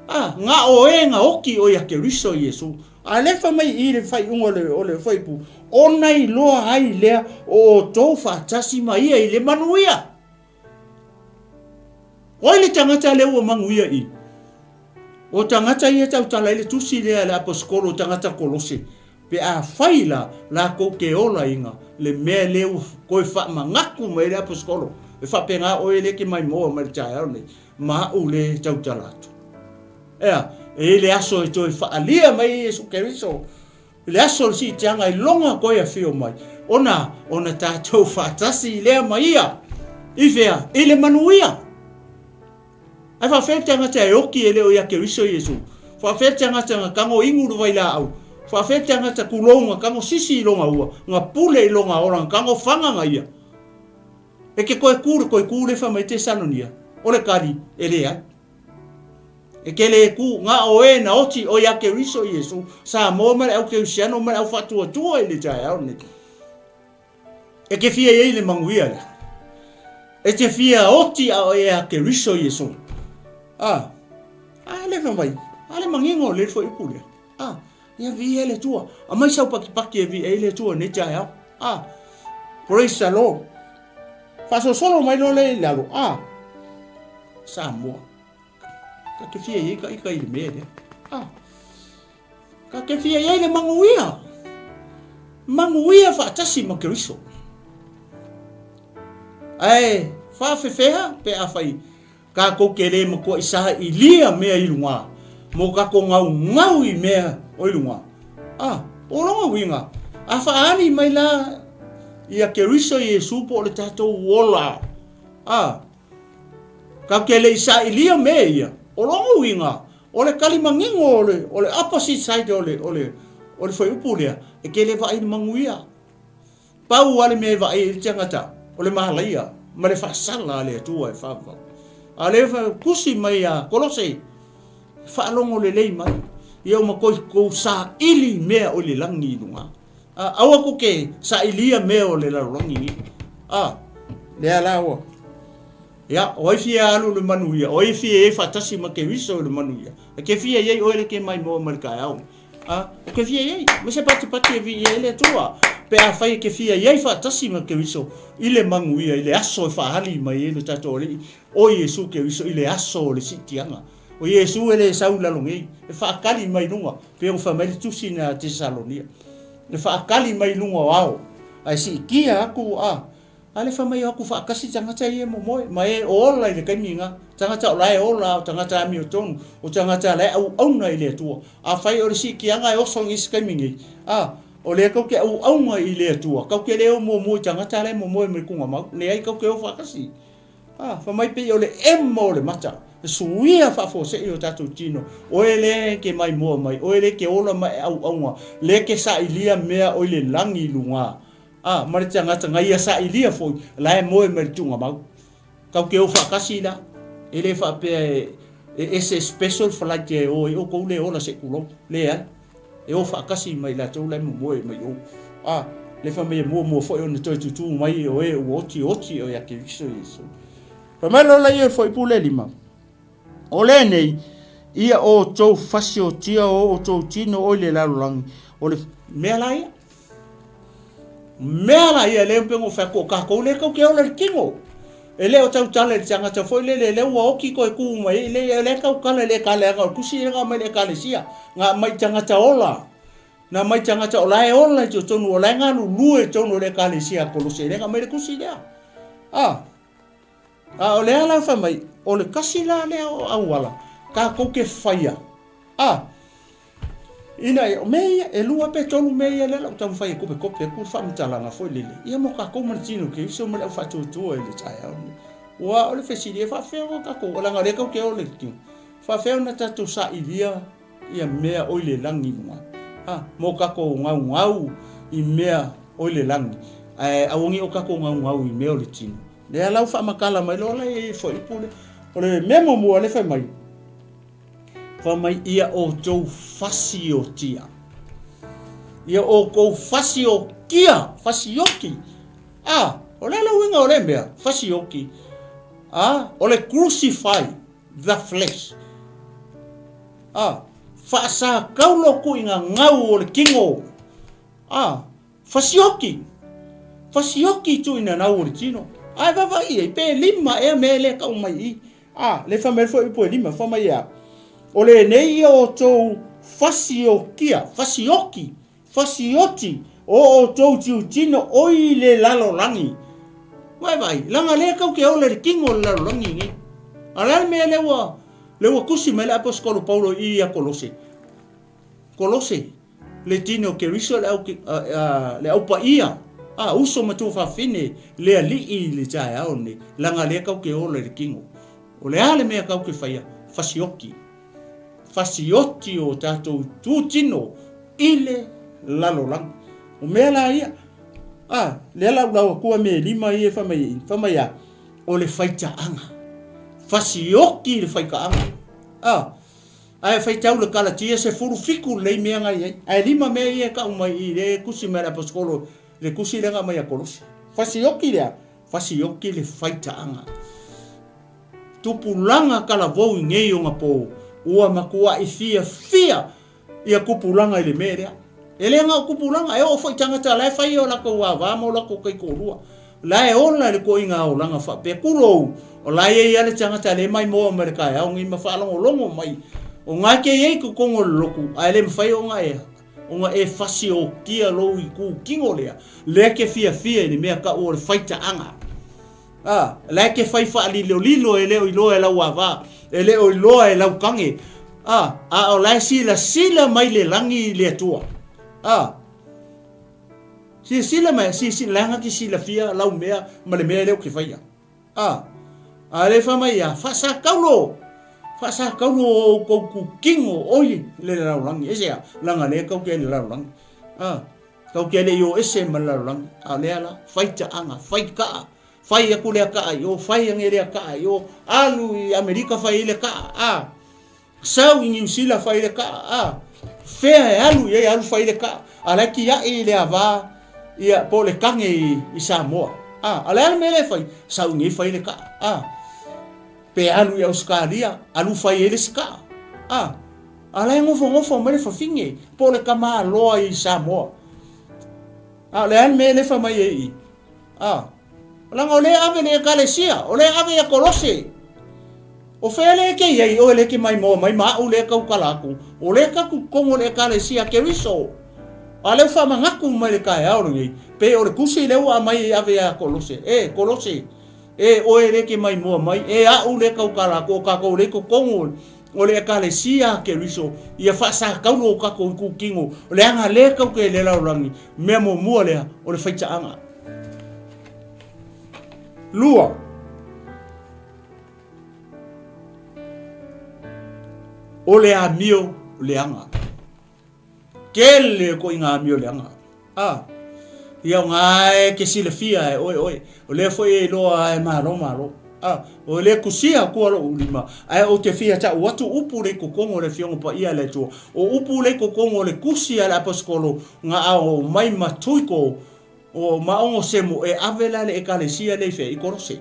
nga nga oki o ya Keriso Yesu ale fa mai I le fai o le fai pu ona I loa ai le o tou fatasi mai I le manuia o le tangata le o manguia o tangata ia tau tala ile tusi le aposkolo tangata kolose pe a faila la ko ke ola inga le me le ko fa mangaku me le aposkolo e fa penga o ele ke mai mo ma tsae ne ma u le tau tala e le aso e toi fa alia mai Yesu Keriso le aso si tanga I longa ko ia fio mai ona ta tau fa tasi le mai ia ifea ile manuia ai fa feta ngata e oki ele o ya Keriso Yesu fa feta ngata kango inguru vai la au fa feta ngata kulonga kango sisi longa ua nga pule longa ora kango fanga ngaia e ke koe kure fa mai te Salonia o le kari ele ai e ke le ku nga oe na oti o ya Keriso Yesu sa mo mare au ke usiano mare au fatua tua ele tai au ne e ke fia ye le manguia le e te fia oti a e a ke riso Yesu le vai ale mangingo le fo ipule ia vi ele tua a mai sau paki e vi ele tua ne ja praise the Lord fa solo mai lo le lalo sa mo ka ke fia ye ka ile me le ka ke fia ye le manguia fa tasi ma ke riso ai fa fefea pe a fai ka ko kele mo ko isa ilia mea ilunga mo ka ko ngau I mea o ilunga o longa winga a fa ani mai la ia ke riso Yesu po le tato wola ka kele isa ilia mea ia o longa winga o le kalimangingo o le opposite side o le foi upulea e kele va i manguia pau ale me va i tangata o le mahalaia ma le fasala le tua e fa ale fa kusi mai a Kolose fa longo le lei mai ia ma ko sa ili me o le langi lunga awa ko ke sa ilia me o le langi le alawa ya oi fia alu le manuia oi fia e fatasi ma ke wiso le manuia ke fia ye o le ke mai mo marka au ke fia ye me se pati vi ele tua pe a fai ke fia ye fatasi ma ke wiso ile manguia ile aso fa hali mai le tato le o Yesu ke wiso ile aso le sitianga o Yesu ele saula longi e fa kali mai lunga pe o family tusi na Tesalonia e fa kali mai lunga wao ai si kia aku ale fa mai aku fa kasi tangata ye mo mai ola ile kaminga tangata ola ola tangata mi oton o tangata le au na ile tu a fai o si kia nga o song is kamingi o le ko ke au nga ile tu ka ke le mo tangata le mo me kunga ma le ai ko ke o fa kasi fa mai pe o le emo le mata suia fa fo se o tatu tino o ele ke mai mo mai o ele ke ola mai au le ke sa ilia mea o le langi lunga mari tanga ngai sa ilia fo la mo me tunga mau ka ke o fa kasi la ele fa pe ese special flight o ko le ola se kulo le e o fa kasi mai la to le mo mai o le fa me mo fo o to tu mai o oti o ya ke viso isso pa mai lo la ia fo ipule lima o le nei ia o to fasio tia o to tino o le la lang o le melai mea ia le pengo fa ko ka ko le ko ke o le kingo ele o tau tale tanga ta foi le wa oki ko ku mai le ka kala le kala ka kusi nga mai le kala sia nga mai tanga ta ola na mai tanga ta ola e ola to tonu ola nga lu e tonu le kala sia ko lo se le nga mai kusi le o le ala fa mai o le kasila le au wala ka ko ke faia ina meia e lua pe tolu meia le tau fai ko pe fa mtala nga foi lele ia mo ka ko martino ke so mo fa tu e le tai wa o le fesili fa fe o ka ko la nga le ko ke o le tu fa fe na tatu sa ilia ia mea o le langi nga mo ka ko ngau I mea o le langi awongi o ka ko ngau I mea o le tino le ala fa makala mai lo la e foi pule o le memo mo le fa mai ia o tau fasio tia. Ia o kou fasio kia, fasioki. O le winga o le mea, fasioki. O le crucify the flesh. Fasa kaulo ku inga ngau o le kingo. Fasioki. Fasioki tu ina nau o le tino. Vava ia, pe lima e me le kau mai I. Le fa me fo ipo lima, fa mai ia. O le nei o tau fasioti, o tau tiu tino oi le lalo langi. Vai, langa le kau ke o le kingo le lalo langi ngi. Alal me lewa kusi me le apostolo Paulo I a Kolose. Kolose, le tino ke riso le au pa ia. Uso matu fa fine le ali le tai au ne. Langa le kau ke o le kingo. O le ale me kau ke faia, fasioti o tatou tutino ile lalolang o mea la ia le lau kua me lima ia famai o le faita anga fasioki le faika anga ai faita o le kalatia se furu fiku le mea ngai ai lima me ia ka umai I le kusi me la apostolo le kusi lenga mai a Kolose fasioki lea fasioki le faitaanga tupulanga kala vou ngei o ngapo ua makua I fia ia kupulanga ile merea ele nga kupulanga e o foi tangata lai fai o la ko wa mo la ko kai ko rua la e ona le ko inga o langa fa pe kulo o la e ia le tangata le mai mo Amerika ya ngi ma fa longo mai o nga ke ye ko kongo loku a le fai o nga e fasi o kia lo I ku kingo le ke fia ni me ka o le faita anga la ke fai fa lilo ele o lo e la wa ele o lo e la kange o la sila mai le langi le tua sila mai langa ki sila fia lau mea ma le mea leo ke faia le fa mai fa sa kaulo ko ku kingo oi le la langi ese langa le ko ke le la langi ko ke le yo ese ma la langi le ala faita anga faika fai aku le ka yo fai ang ele ka yo alu I Amerika fai le ka sau I New Zealand fai le ka fea alu fai le ka ala ki ya ile ava ia po le kange I Samoa ala mele fai sau ngi fai le ka pe alu ya Australia alu fai ele ska ala ngofo mele fa finge po le kama lo I Samoa ala mele fa mai lang ole ave le kalesia ole ave ya kolose o fele ke ye o le ke mai mo mai ma o le ka kalaku o le ka ku kongo le kalesia ke riso ale fa mangaku mai le ka ya o ngi pe o le kusi le wa mai ave ya kolose kolose o le ke mai mo mai a o le ka kalaku ka ko le ko kongo o le kalesia ke riso ia fa sa ka no ka ko ku kingo le anga le ka ke le la rangi me mo le o le faita anga lua o le amio le anga kele ko inga amio le anga ia ngai ke sile fia oi o le foi lo ai malo o le kusia ko lo ulima ai o te fia ta watu upu le ko kongo le fiongo pa ia le tu o upu le ko kongo le kusia la paskolo nga o mai matuiko o maongo semo avela le ekalesia le fe I korose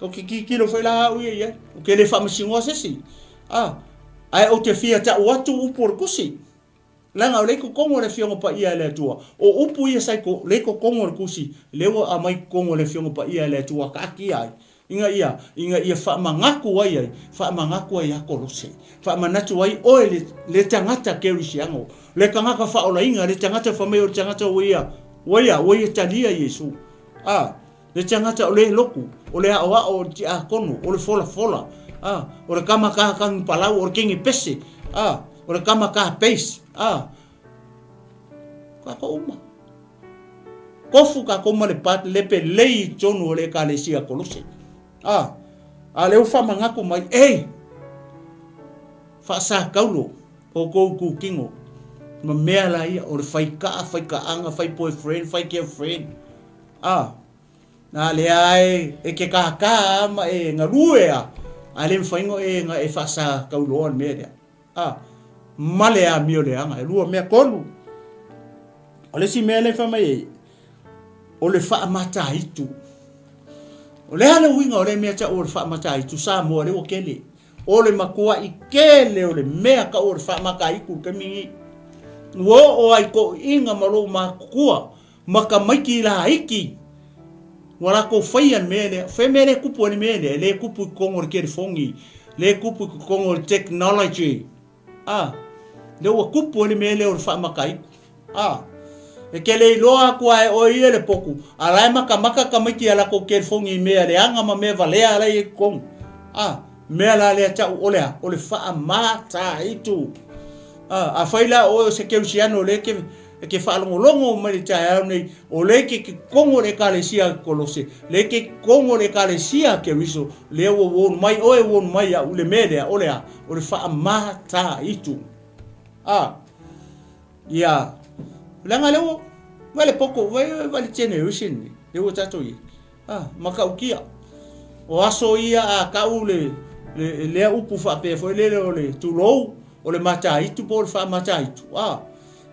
o ki lo foi la uia o ke le famasingo sesi ai o te fia ta watu upu kusi langa o le ko kongo le fiongo pa ia le tua o upu ia sai ko le ko kongo le kusi lewa a mai kongo le fiongo pa ia le tua ka ki ai inga ia fa mangaku ai korose fa manatu ai o le tangata ke risiango le kangaka fa ola inga le tangata fa mai o tangata oia talia Yesu le tangata o le loku o le o ti a kono o le fola o le kama ka kan palau o le kingi pese o le kama ka peis ka ko uma kofu ka ko le pat le pe lei tonu o le kalesia kolose le ufa mangaku mai fa sa kaulo o ko ku kingo ma mea la ia o le fai anga fai boyfriend fai girlfriend na le ai ke ka ma ngarue ale mfaingo nga fa sa kaulo on media male a mio le anga lua me kolu ole si mele fa mai o le fa mata itu o le ala winga o le mea ta o le fa mata itu sa mo le o kele o le makua I kele o le mea ka o le fa maka iku ke mingi o ai ko inga malo makua maka maiki la iki wala ko faian mele fe mele kupu ni mele le kupu kongo ke fongi le kupu kongo technology le o kupu ni mele o fa maka iku ke le loa ko ai o ie le poku ala maka kamiki ala ko ke fongi me le anga ma me vale ala I kong me ala le ta o le fa mata itu a faila o se ke usiano le ke fa longo mai ta nei o le ke kongo le kalesia kolose le ke kongo le kalesia ke riso le o won mai ya le mele o le fa mata itu ya langa lewo vale poco vale generation le o tato I maka ukia o aso ia a kaule le upu fa pe foi le tu lo o le mata itu por fa mata itu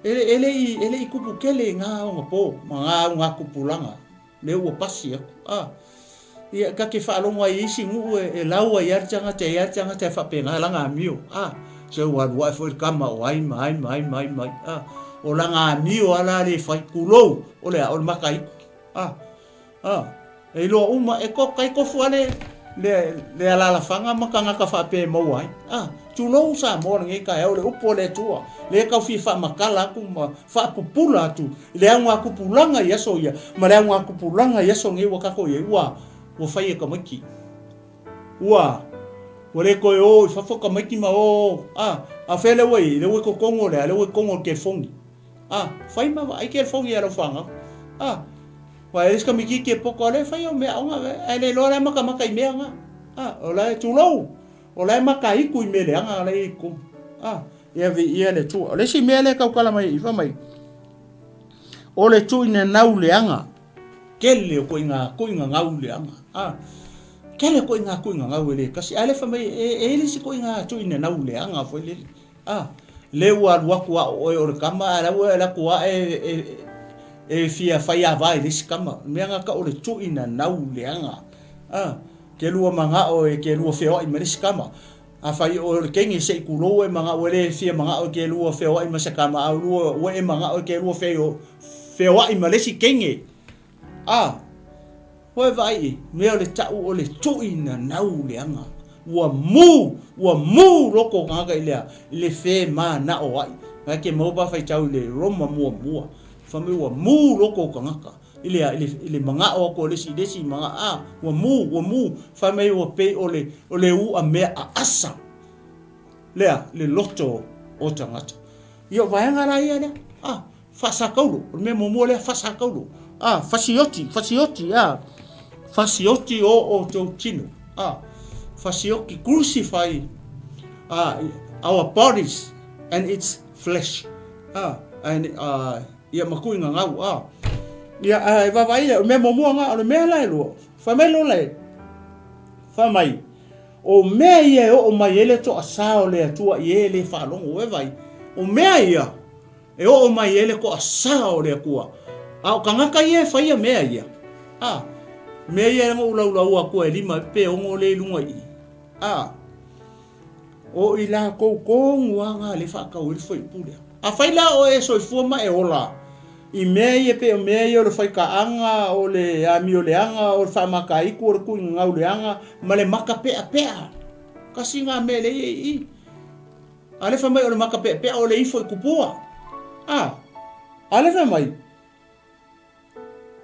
ele I kupu kele ngā o po ngā kupulanga le ua pasi aku ia ka ke whaalonga I isi ngu laua iartanga te whapenga langa mio so wa fo kama o ai mai o langa mio ala le fai kulo o le makai e lo uma e ko kai ko fuale le ala la fanga makanga ka whape mo ai tulo sa mo ngi ka e le upo le tua le ka fi fa makala ku ma fa pupula tu le anga kupulanga yaso ia ma le anga kupulanga yaso ngi wa ka ko ye wa fai ka maki wa le ko o fa fo ka maki ma o a fele we le we ko kongo le we kongo ke fongi fai ma ai ke fongi era fanga wa es ka miki ke poko le fai o me anga ai le lora maka I me anga o la tulo o la maka I ku me le anga le ku ia vi ia le tu le si me le ka kala mai I fa mai o le tu ina nau le anga kele ko inga ngau le anga kele ko inga ngau le kasi ale fa mai e le si ko inga tu ina nau le anga fo le le wa kwa o kama la kwa e fia fai vai le skama me anga ka o le tu ina nau le anga ke lua manga o ke lua feo I me skama fai o le kengi se kulo e manga o le fia manga o ke lua feo I me skama au lua o e manga o ke lua feo I me le si kengi hoe vai me o le tau o le tu ina nau le anga ua mu loko ngaka le fe ma na o ai ke mo ba fai tau le roma mua fa me ua mu loko ngaka ile manga o ko le si manga ua mu fa me o pe o le u a me a asa le loto o tangata io vai ngara ia le fasa kaulo me mo le fasa kaulo fasioti fasioti o tino fasioki crucify our bodies and its flesh and ia makui ngau ia va vai me mo nga me la lo fa me lo le fa mai o me ia o mai ele to asao le tua ie le fa longo e vai o me ia e o mai ele ko asao le kua o kangaka ie fa ia me ia me ia ngo ula ko e lima pe o ngo le lunga I o ila ko ngua le fa ka o le foi pule fai la o e so fuma e ola I me ia pe o me ia le fai ka anga o le ami o le anga o fa maka I ko ku ngau le anga ma le maka pe kasi nga me le I ale fa mai o le maka pe o le I foi kupua ale fa mai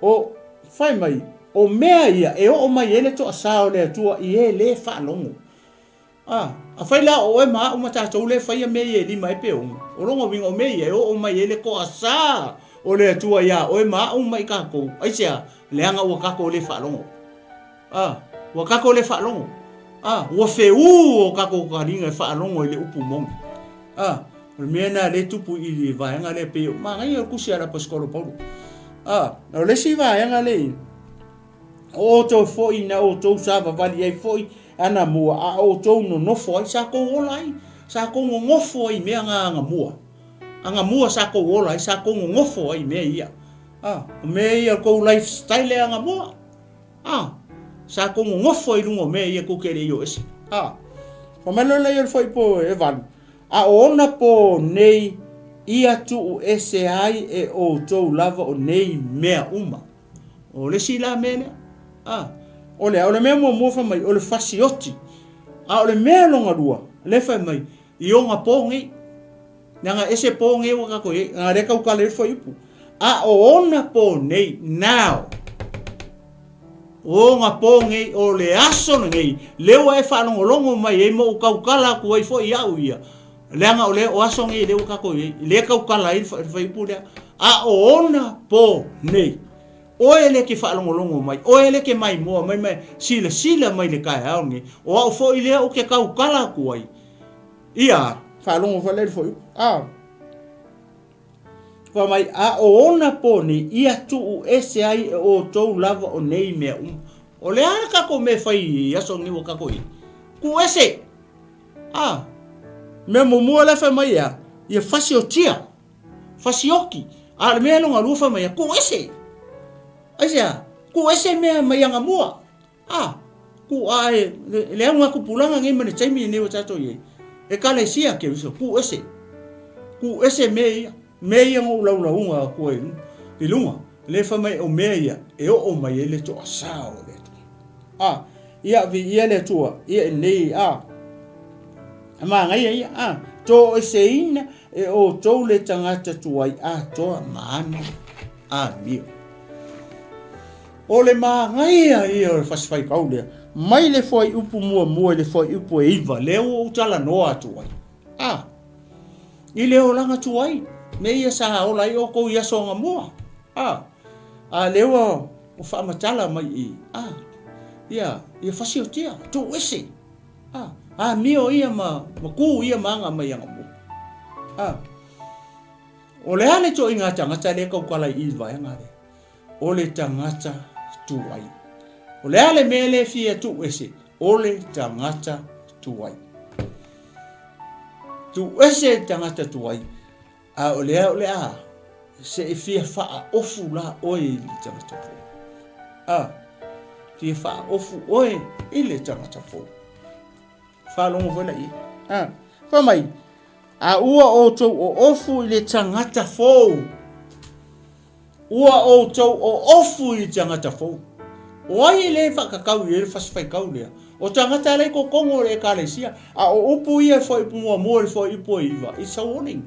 o fai mai o mea ia e o mai ele to asao le tua I le fa longo fai la o e ma o mata to le fai me ia li mai pe o longo wingo me ia e o mai ele ko asa o le tua ia o e ma o mai ka ko ai sia le anga o ka ko le fa longo o ka ko le fa longo o fe o ka ko ka ringa fa longo le upu mong o mena le tupu I le vai nga le pe ma ngai o kusia la paskolo paulo o le si vai nga le o to foi na o to sa vali ai foi ana mua o to no foi sa ko olai sa ko ngofo I me anga mua sa ko olai sa ko ngofo I me ia me ia ko lifestyle anga mua sa ko ngofo I lungo me ia ko kere yo esi fa melo le foi po evan ona po nei ia tu ese ai e o to lava o nei mea uma o le sila mene o le mea mo fa mai o le fasioti o le mea longa rua le fa mai I o nga pongi nga ese pongi o ka ko nga re ka ka le foi pu o ona po nei now o nga pongi o le aso nei le o e fa longo mai e mo ka kala ko i foi au ia le nga o le o aso nei le o ka ko le ka kala I foi pu o ona po nei o ele ke fa longo mai o ele ke mai mo mai sila mai le kai aungi o fo ile o ke kau kala ku ai ia fa longo fa le foi fa mai o ona poni ia tu ese ai o tou lava o nei me o le ara ka ko me fai aso ni o ka ko ku ese me mo le fa mai ia fasi o tia fasioki a le mea longa lufa mai ku ese asia ku ese mea mai anga mua ku ai le anga ku pulanga ngai mane taimi ne o tato ye e kale sia ke so ku ese mea ngo lau unga ku e i lunga le fa mai o mea e o mai ele to asao le ia vi ia le tua ia nei ma ngai ia to ese ina e o to le tangata tuai to maano mio o le ma ngai ia o fasfai kaule mai le foi upu mua le foi upu e iva le o tala noa tuai i le o langa tuai me ia sa o lai o ko ia songa mua le o fa matala mai ia fasio tia to ese mio ia ma ku ia manga mai anga mo o le ale to inga tangata le kau kala i vai ngare o le tangata tuai o le ale mele fia tu ese o le tangata tuai tu ese tangata tuai o le se fia fa ofu la o i tangata tuai fia fa ofu o i le tangata tuai fa longo vola i fa mai ua o tau o ofu i le tangata fou ua o tau o ofu i le tangata fou o ai le whakakau i le fasfai kau lea o tangata le ko kongo le kalesia o upu ia foi mua le foi ipo iva it's a warning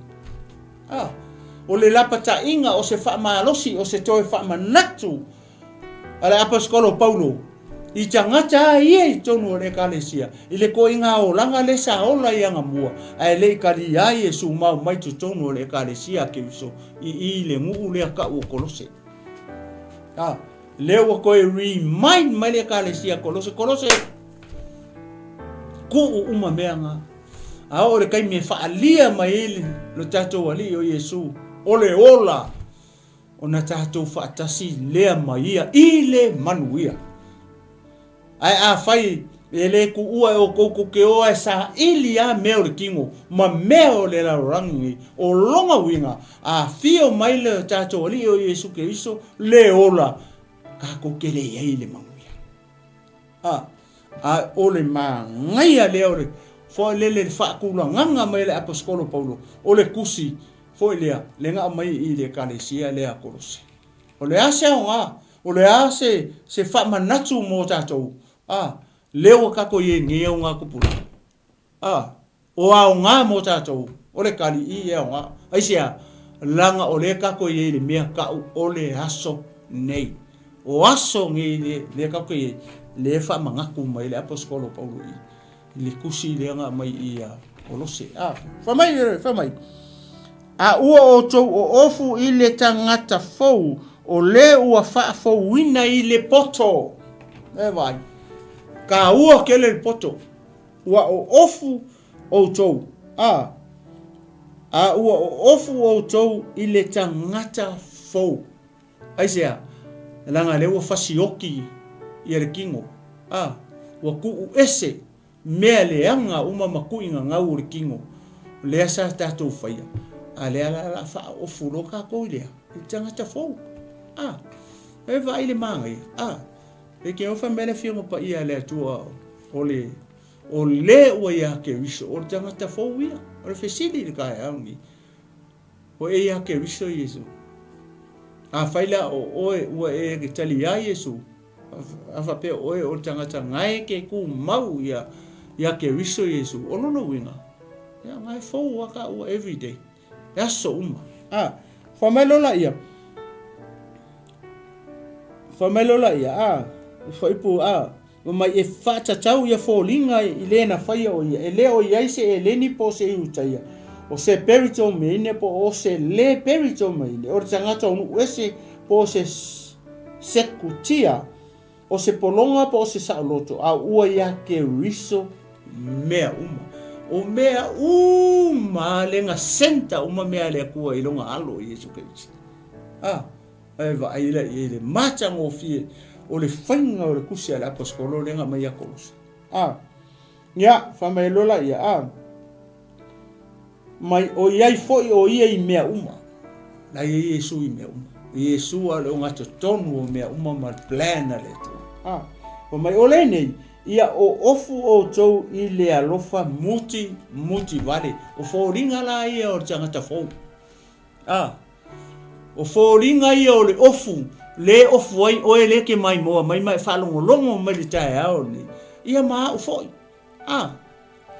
o le lapata inga o se wha maalosi o se toi wha manatu ala apostolo Paulo i tangata ia i tonu le kalesia i le ko inga o langa le sa ola i anga mua ai le kali ai e su mau mai tu tonu le kalesia ke viso i le ngu le ka o kolose le o ko remind mai le kalesia kolose ku uma meanga o le kai me faalia mai ele lo tato ali o Yesu o le ola ona tato faatasi le mai i le manuia ai fai ele ku ua o koko ke o sa ilia meo le kingo ma meo le la rangi o longa winga fio mai le tato ali o Yesu Kristo le ola ka ko kele ye le manuia o le ngai a leo le fo le fa kula nganga mai le apostolo Paulo o le kusi fo le nga mai i le kalesia le akolose o le ase o le ase se fa manatu mo tatou leo ka ko ye nge o nga kupula o nga mo tatou o le kali i e nga ai sia langa o le ka ko ye le mea ka o le aso nei o aso nge le ka ko ye le fa mangaku mai le apostolo Paulo i le kusi le nga mai i kolose fa mai ua o tou o ofu i le tangata fou o le ua fa fou wina i le poto vai ka ua ke le poto ua o ofu o tou ua o ofu o tou i le tangata fou ai sea langa le ua fasioki i le kingo ua ku ese mea le anga uma makuinga ngau le kingo le asa tatou faia ale ala fa o fulo ka ko ile i tangata fou e vai le mangai e ke o fa mele fio pa ia le tua o le o ia ke wiso o tangata fou ia o le fesili le kai angi o ia ke wiso Yesu faila o e ke tali ya Yesu fa pe o tangata ngai ke ku mau ia ke wiso Yesu o no winga ya ngai fou waka o everyday ya so uma fa melola ia fa ipu mai e fa tau ia folinga i lena faia o ia ele o ia se eleni po se utaia o se perito mene po o se le perito mene o tangata unu ese po se sekutia o se polonga po se sauloto ua ia ke riso mea uma o mea lenga senta uma mea le kua i longa alo i Yesu Kristo va ile macha ngo fie o le fainga o le kusi ala apostolo lenga mai akolos ya fa mai lola ia mai o iai foi o ia i mea uma na Yesu I mea uma. Yesu ale o ngata tonu o mea uma ma plana le tu. O mai ole nei, ia o ofu o tau I le alofa muti vale. O fōringa la ia o tangata fōu. O fōringa ia o le ofu ai o ele ke mai moa, mai whalongolongo mai le tae ao ni. Ia maa o fōi.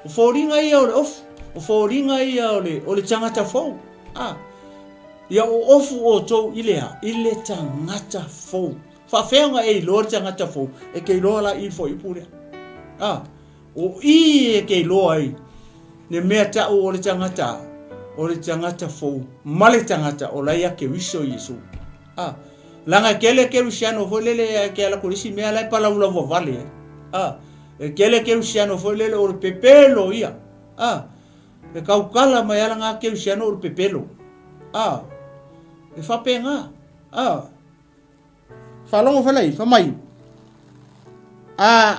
O fōringa ia o le ofu. O fōringa ia o le tangata fōu. Ia o ofu o tau I le tangata fōu. Whawhenga loa le tangata fōu, kei loa la I fōi pūrea. O kei loa ai, ne mea tau o le tangata fōu, male tangata o lai ake wiso Yesu. Langa kele ke Luciano fo lele ke ala kulisi mea lai pala ula vo vale. Kele ke Luciano fo lele o pepelo ia. E kaukala mai ala nga ke Luciano o pepelo. E fa penga. Falongo falai, fa mai.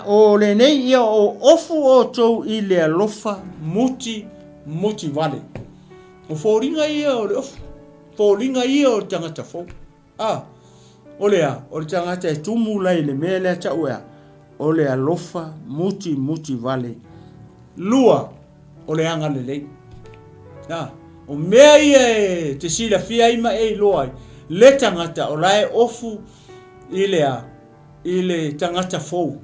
O le nei ia o ofu o tau I le alofa muti vale. O fōringa ia o le ofu. Fōringa ia o tangata fōu. O le tangata tumu lai le mea lea tau ea. O le alofa muti vale. Lua o le anga le lei. O mea ia te sila fia ima loa ai. Le tangata o lai ofu I le tangata fōu.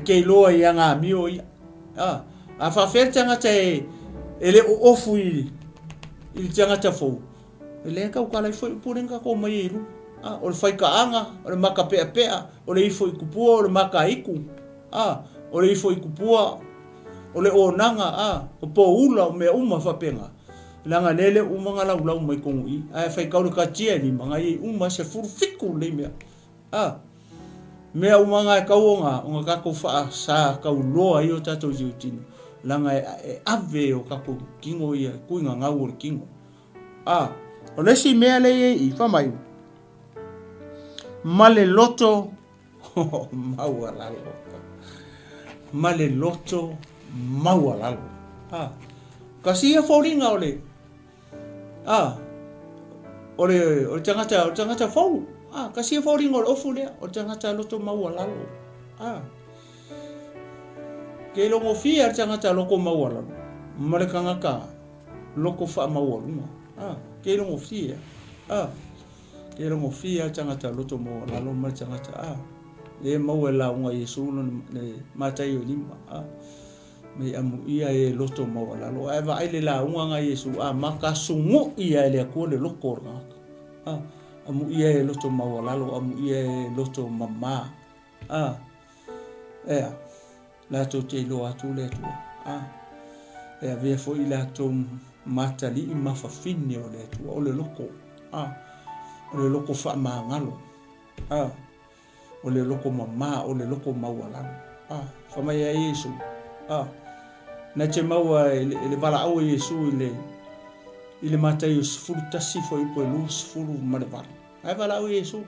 Kei loa I anga mio ia. A whawhera tangata le ofu I le tangata fōu. Le kau kalai foi purenga ko mai ru. O le whaikaanga, o le maka pea, o le ifo I kupua, o le maka iku. O le ifo I kupua, o le onanga, o po ula o mea uma whapenga. Langa nele umanga lau mai kongu I. Whaikau le katia ni mga I uma se furufiku le mea. Mea umanga kauonga, o ngā kako wha sa kau loa I o tatou ziutinu. Langa ave o kako kingo ia, kuinga ngau o le kingo. O lesi mea le I whamai. Male loto maua lalo. Male loto maua lalo. Kasi ia fōringa o le. O le tangata fōu. Kasi ia fōringa o le ofu lea. O le tangata loto maua lalo. Ke longo fia le tangata loko maua lalo. Male kangaka loko wha maua luma. Ke longo fia. Ke longo fia tangata loto maua lalo male tangata. Le maua la unga Yesu le matai o lima. Me amu ia loto maua lalo. Eva aile la unga nga Yesu. Maka sungu ia le akua le loko ranga. Amu ia loto maua lalo. Amu ia loto mama. La to te lo atu le tua. Vea fo I la to matali I mawhawhine o le tua. O le loko. O le loko wha maangalo. O le loko mama. O le loko maua lalo. Whamai a Yesu. Na te maua le wala au Yesu I le matai o sifuru tasi fo I po lu sifuru marewala. Ai wala au Yesu.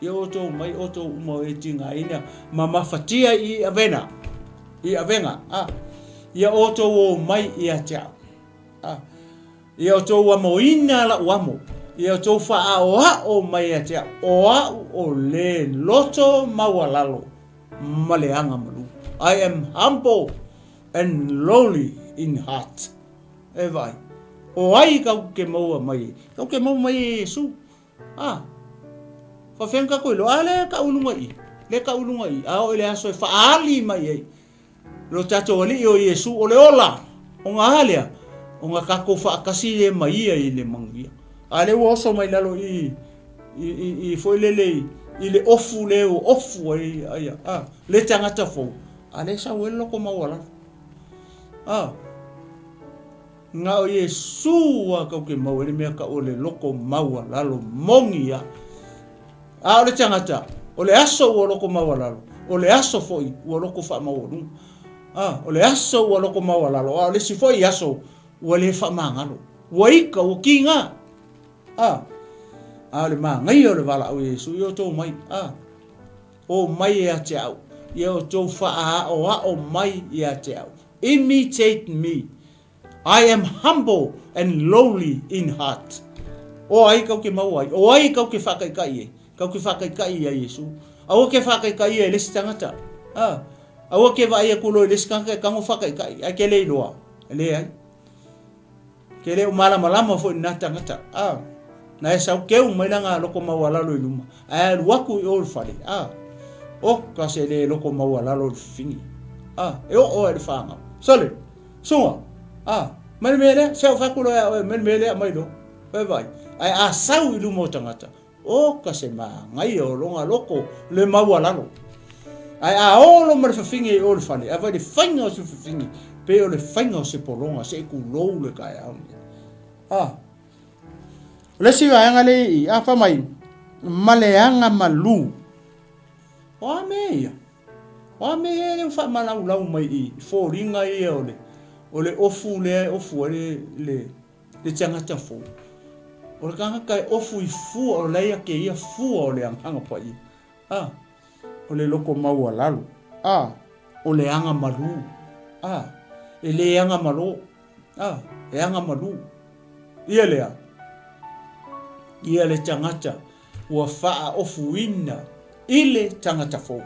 Ia oto mai oto uma e tinga ina. Ma mawhatia I avena. I avenga. Ia oto o mai I atia. Ia oto wa moina la wamo. Ia oto wha o mai atia. O le loto maua lalo. Maleanga malu. I am humble and lowly in heart. E vai. O ai kau ke maua mai. Kau ke maua mai Yesu. Whawhenka koe lo. Le ka ulunga I. Le ka ulunga I. Ao ele aso e whaali mai ei. Lo tato ali o Yesu o le ola. O ngā halea. O ngā kako whaakasi e mai ia I le mangia. Ale o oso mai lalo I foilele I le ofu le o ofu ai. Le tangata fōu. Ale sa welo ko mawala. Ngā o Yesu a kau ke mau ere mea ka o le loko maua lalo mongi ia. O le tangata. O le aso ua loko maua lalo. O le aso foi ua loko wha maua lunga. O le aso ua loko maua lalo. O le si foi aso ua le wha maangalo. Ua ika ua ki ngā. Le maangai o le wala o Yesu i o tō mai. O mai e a te au. I o tō wha o mai i a te au. Imitate me. I am humble and lowly in heart. o ai kau ke mau ai o ai kau ke whakaikai kau ke whakaikai a Yesu au ke whakaikai e lesi tangata au ke vai e kulo lesi kango whakaikai ai ke le loa le ai ke le malama fo na tangata na e sau keu mai langa loko mau alalo i luma ai luaku i ol fale o ka se le loko mau alalo fingi e o e fanga sole sunga mele mele se o fakulo e mele mele mai do vai ai a sau i luma o tangata o ka se ma ngai o longa loko le mau alalo ai a olo mar fingi i ol fale a vai de fanga o se fingi pe o le fanga o se polonga se ku lou le kai au le si anga le a fa mai maleanga malu o me le fa malau lau mai i fo ringa i ole ofu le tanga tafo o le kanga kai ofu i fu o le ia ke ia fu o le anga pa i o le loko mau alalu o le anga malu e le anga malo e anga malu ia le tangata ua faa ofuina ile tangata fo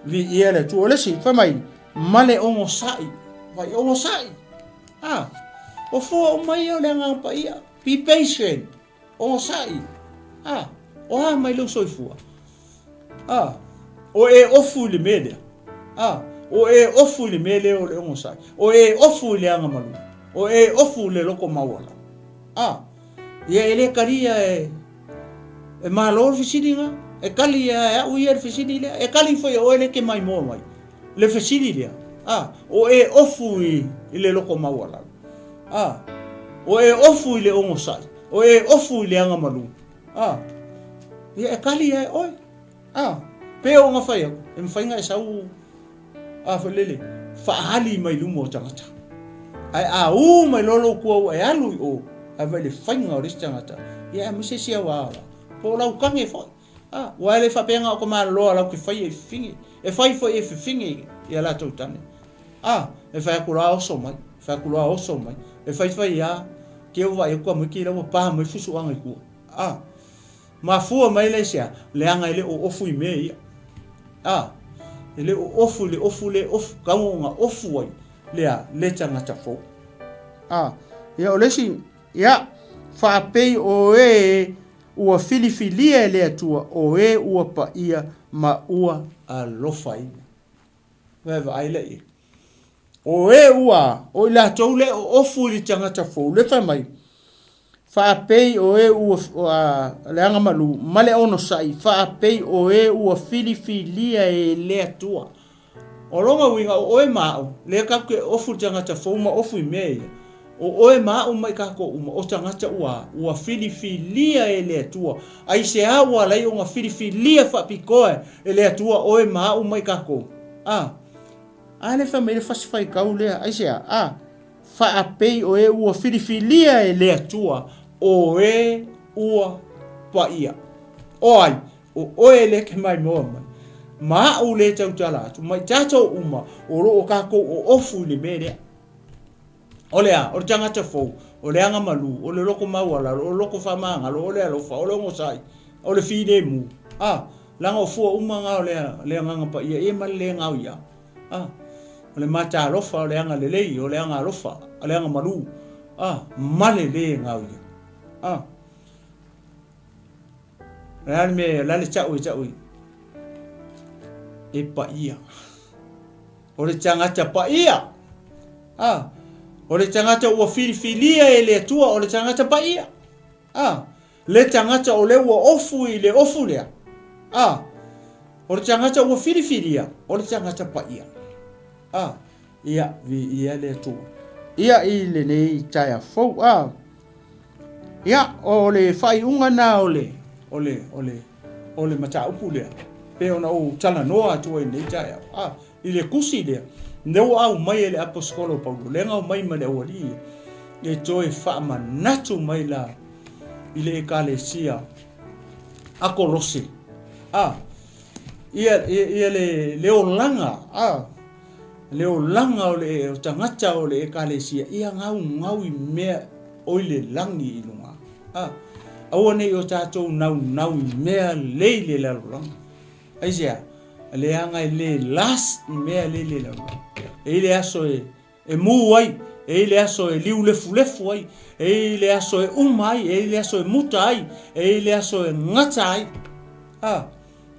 vi ia le tu ole si fa mai male ongo sai vai ongo sai o fo mai o le nga pa ia be patient ongo sai o mai lo soifua o e ofu le media o e ofu le mele o le ongo sai o e ofu le anga malu o e ofu le loko mawala ia ele karia e malor fisininga e kali ya uier fisini le e kali foi o ele ke mai mai le fisini le o e ofu i le loko mawala o e ofu i le ongo sai o e ofu i le anga malu ia e kali ya oi pe o nga fai e mfainga e sau falele fa hali mai lumo tangata ai mai lolo ko e alu o avele fainga o tangata ia me se sia wa po la ukange fo wa le fa penga ko ma lo la ki fai e fingi e fai fo e fingi ia la totane e fai ko la oso mai e fai ya ke o vai ko mo ki la pa mo fusu anga ku ma fu mai le sia le anga ile o ofu i me ia ele ofu kaunga ofu ai le tangata fo ia o lesi ia fa pei o ua filifilia le atua o ua pa ia ma ua alofa ina veva ai le o ua o la toule o ofu li tangata fo le fa mai fa pei o ua le anga malu male ono sai fa pei o ua filifilia le atua o longa winga o mau le ka ke ofu tangata fo ma ofu i mea o mau mai ka ko o tangata ua filifilia le atua ai se awa lai o nga filifilia fa pikoe le atua o mau mai ka ko ale fa me fa fai ka ule ai se fa pei o ua filifilia le atua o ua pa ia oi o ele ke mai mo mai ma o le tau tala tu mai tato uma o ro ka ko o ofu le mere olea o tangata fo o le anga malu o le loko mawala o loko famanga o le alofa o le ngosai o le fide mu langa o fu uma nga o le anga pa ia e mal le nga ia o le mata alofa o le anga lelei o le anga alofa o le anga malu male le nga ia real me la le chau e pa ia o le tangata pa ia o le tangata ua filifilia e le atua o le tangata pa ia le tangata o le ua ofu i le ofu lea o le tangata ua filifilia o le tangata pa ia ia vi ia le atua ia i le nei taia fou ia o le fai unga na o le mata upu lea pe ona o tala noa atua i nei taia i le kusi lea neu au mai le apostolo Paulo lenga mai male wali e toe fa manatu mai la ile ekalesia a Kolose ia leolanga o le tangata o le ekalesia ia ngau i mea o le langi i lunga. Aua nei o tātou nau i mea leile la lulanga. Aisea, le anga i le las i mea leile la lulanga. E le aso e mu ai, e le aso e liu lefu ai, e le aso e ai, e le aso e muta ai, e le aso e ngata ai.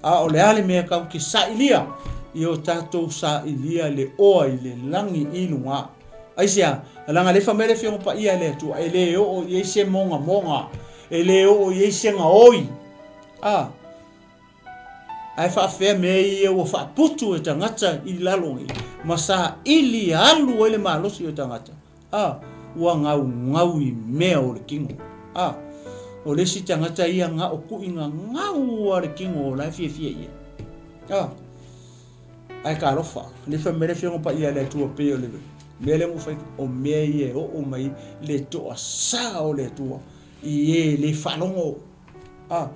O le ale mea kau ki sa ilia, i o tātou sa ilia le oa i le langi i lunga. Aisea, alanga le famele fionga pa ia le tu, e le o i se monga, e le o i se nga oi. Ai fa fe me i o fa putu e tangata i lalongi, ma sa ili alu ele malosi o tangata. Ua ngau i mea o le kingo. O le si tangata ia nga o ku inga ngau o le kingo o la fie ia. Ai ka rofa, le famele fionga pa ia le tu o pe o le mele mo fai o mea i e o mai le toa sa o le tua i e le whalongo a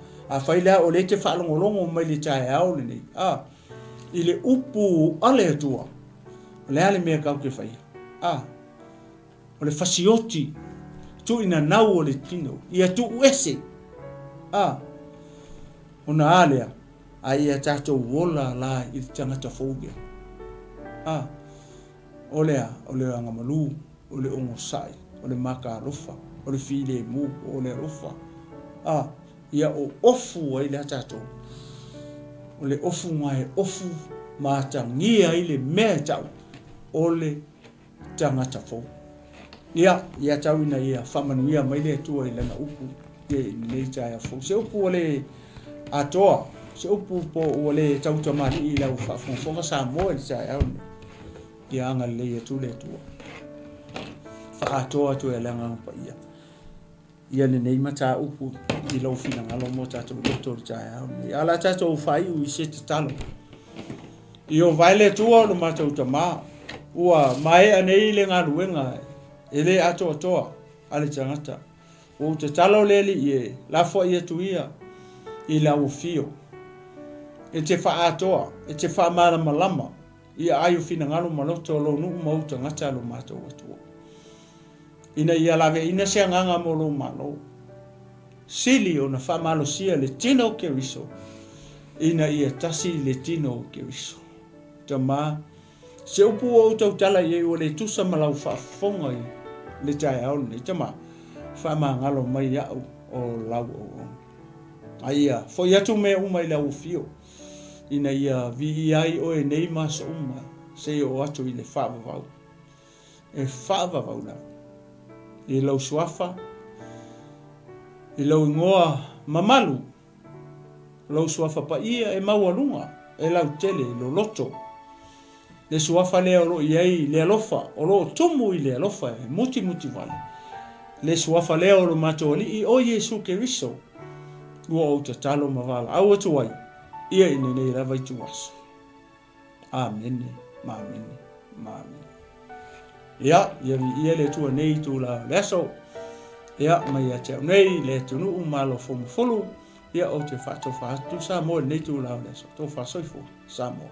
whailea o le te whalongolongo mai le tae au le nei i le upu ale tua o le ale mea kau ke whai o le fasioti tu ina nau o le tino i a tu uese o na alea a ia tatou wola la i te tangata fōgia o lea anga malu, o le ongo sai, o le maka rofa, o le file mu, o le rofa. Ia o ofu ai le atatou. O le ofu ngai ofu mātangia i le mea tau, o le tangata fō. Ia tau ina ia whamanuia mai le tua i lana upu, e nei taia fō. Se upu o le atoa, se upu po o le tautamari i lau whafonga sa moa i taia au ne. Ia anga le tu le tua. Whaatoa tu e langa pa ia. Ia ne nei mata upu i lau fina ngalo mo tatou loto i tae au. Ia la tatou whai u i se te talo. I o vaile tua no matau ta maa. Ua mai anei le ngā ruenga e le atoa toa ale tangata. O te talo leli i e lafo ia tu ia i lau fio. E te whaatoa, e te whaamara malama. Ia ayu fina ngalo maloto lo nu mauta ngata lo mato atua. Ina ia lave ina se nganga mo lo malo. Sili o na famalo sia le tino ke riso. Ina ia tasi le tino ke riso. Tama se upu o tau tala ye o le tusa malau whafonga i le tae au ni tama. Whama ngalo mai au o lau o. Aia, fo iatu me umai lau fio. Ina ia vi ai o e nei masa uma se o atu i le whaavavau. E whaavavau na. I lau suafa, i lau ingoa mamalu, lau suafa pa ia e maualunga, e lau tele, lo loto. Le suafa lea oro i ai le alofa, oro tumu i le alofa, e muti vale. Le suafa lea oro matoali i o Yesu ke riso, ua o te talo mavala, au atu wai. Ia ine nei rawa i tuaso. Amene, maamene. Ia le tua nei tu la leso. Ia mai a teo nei le tunu umalo fomu folu. Ia o te whato whatu sa mo nei tu la leso. Tō whasoifo sa mo.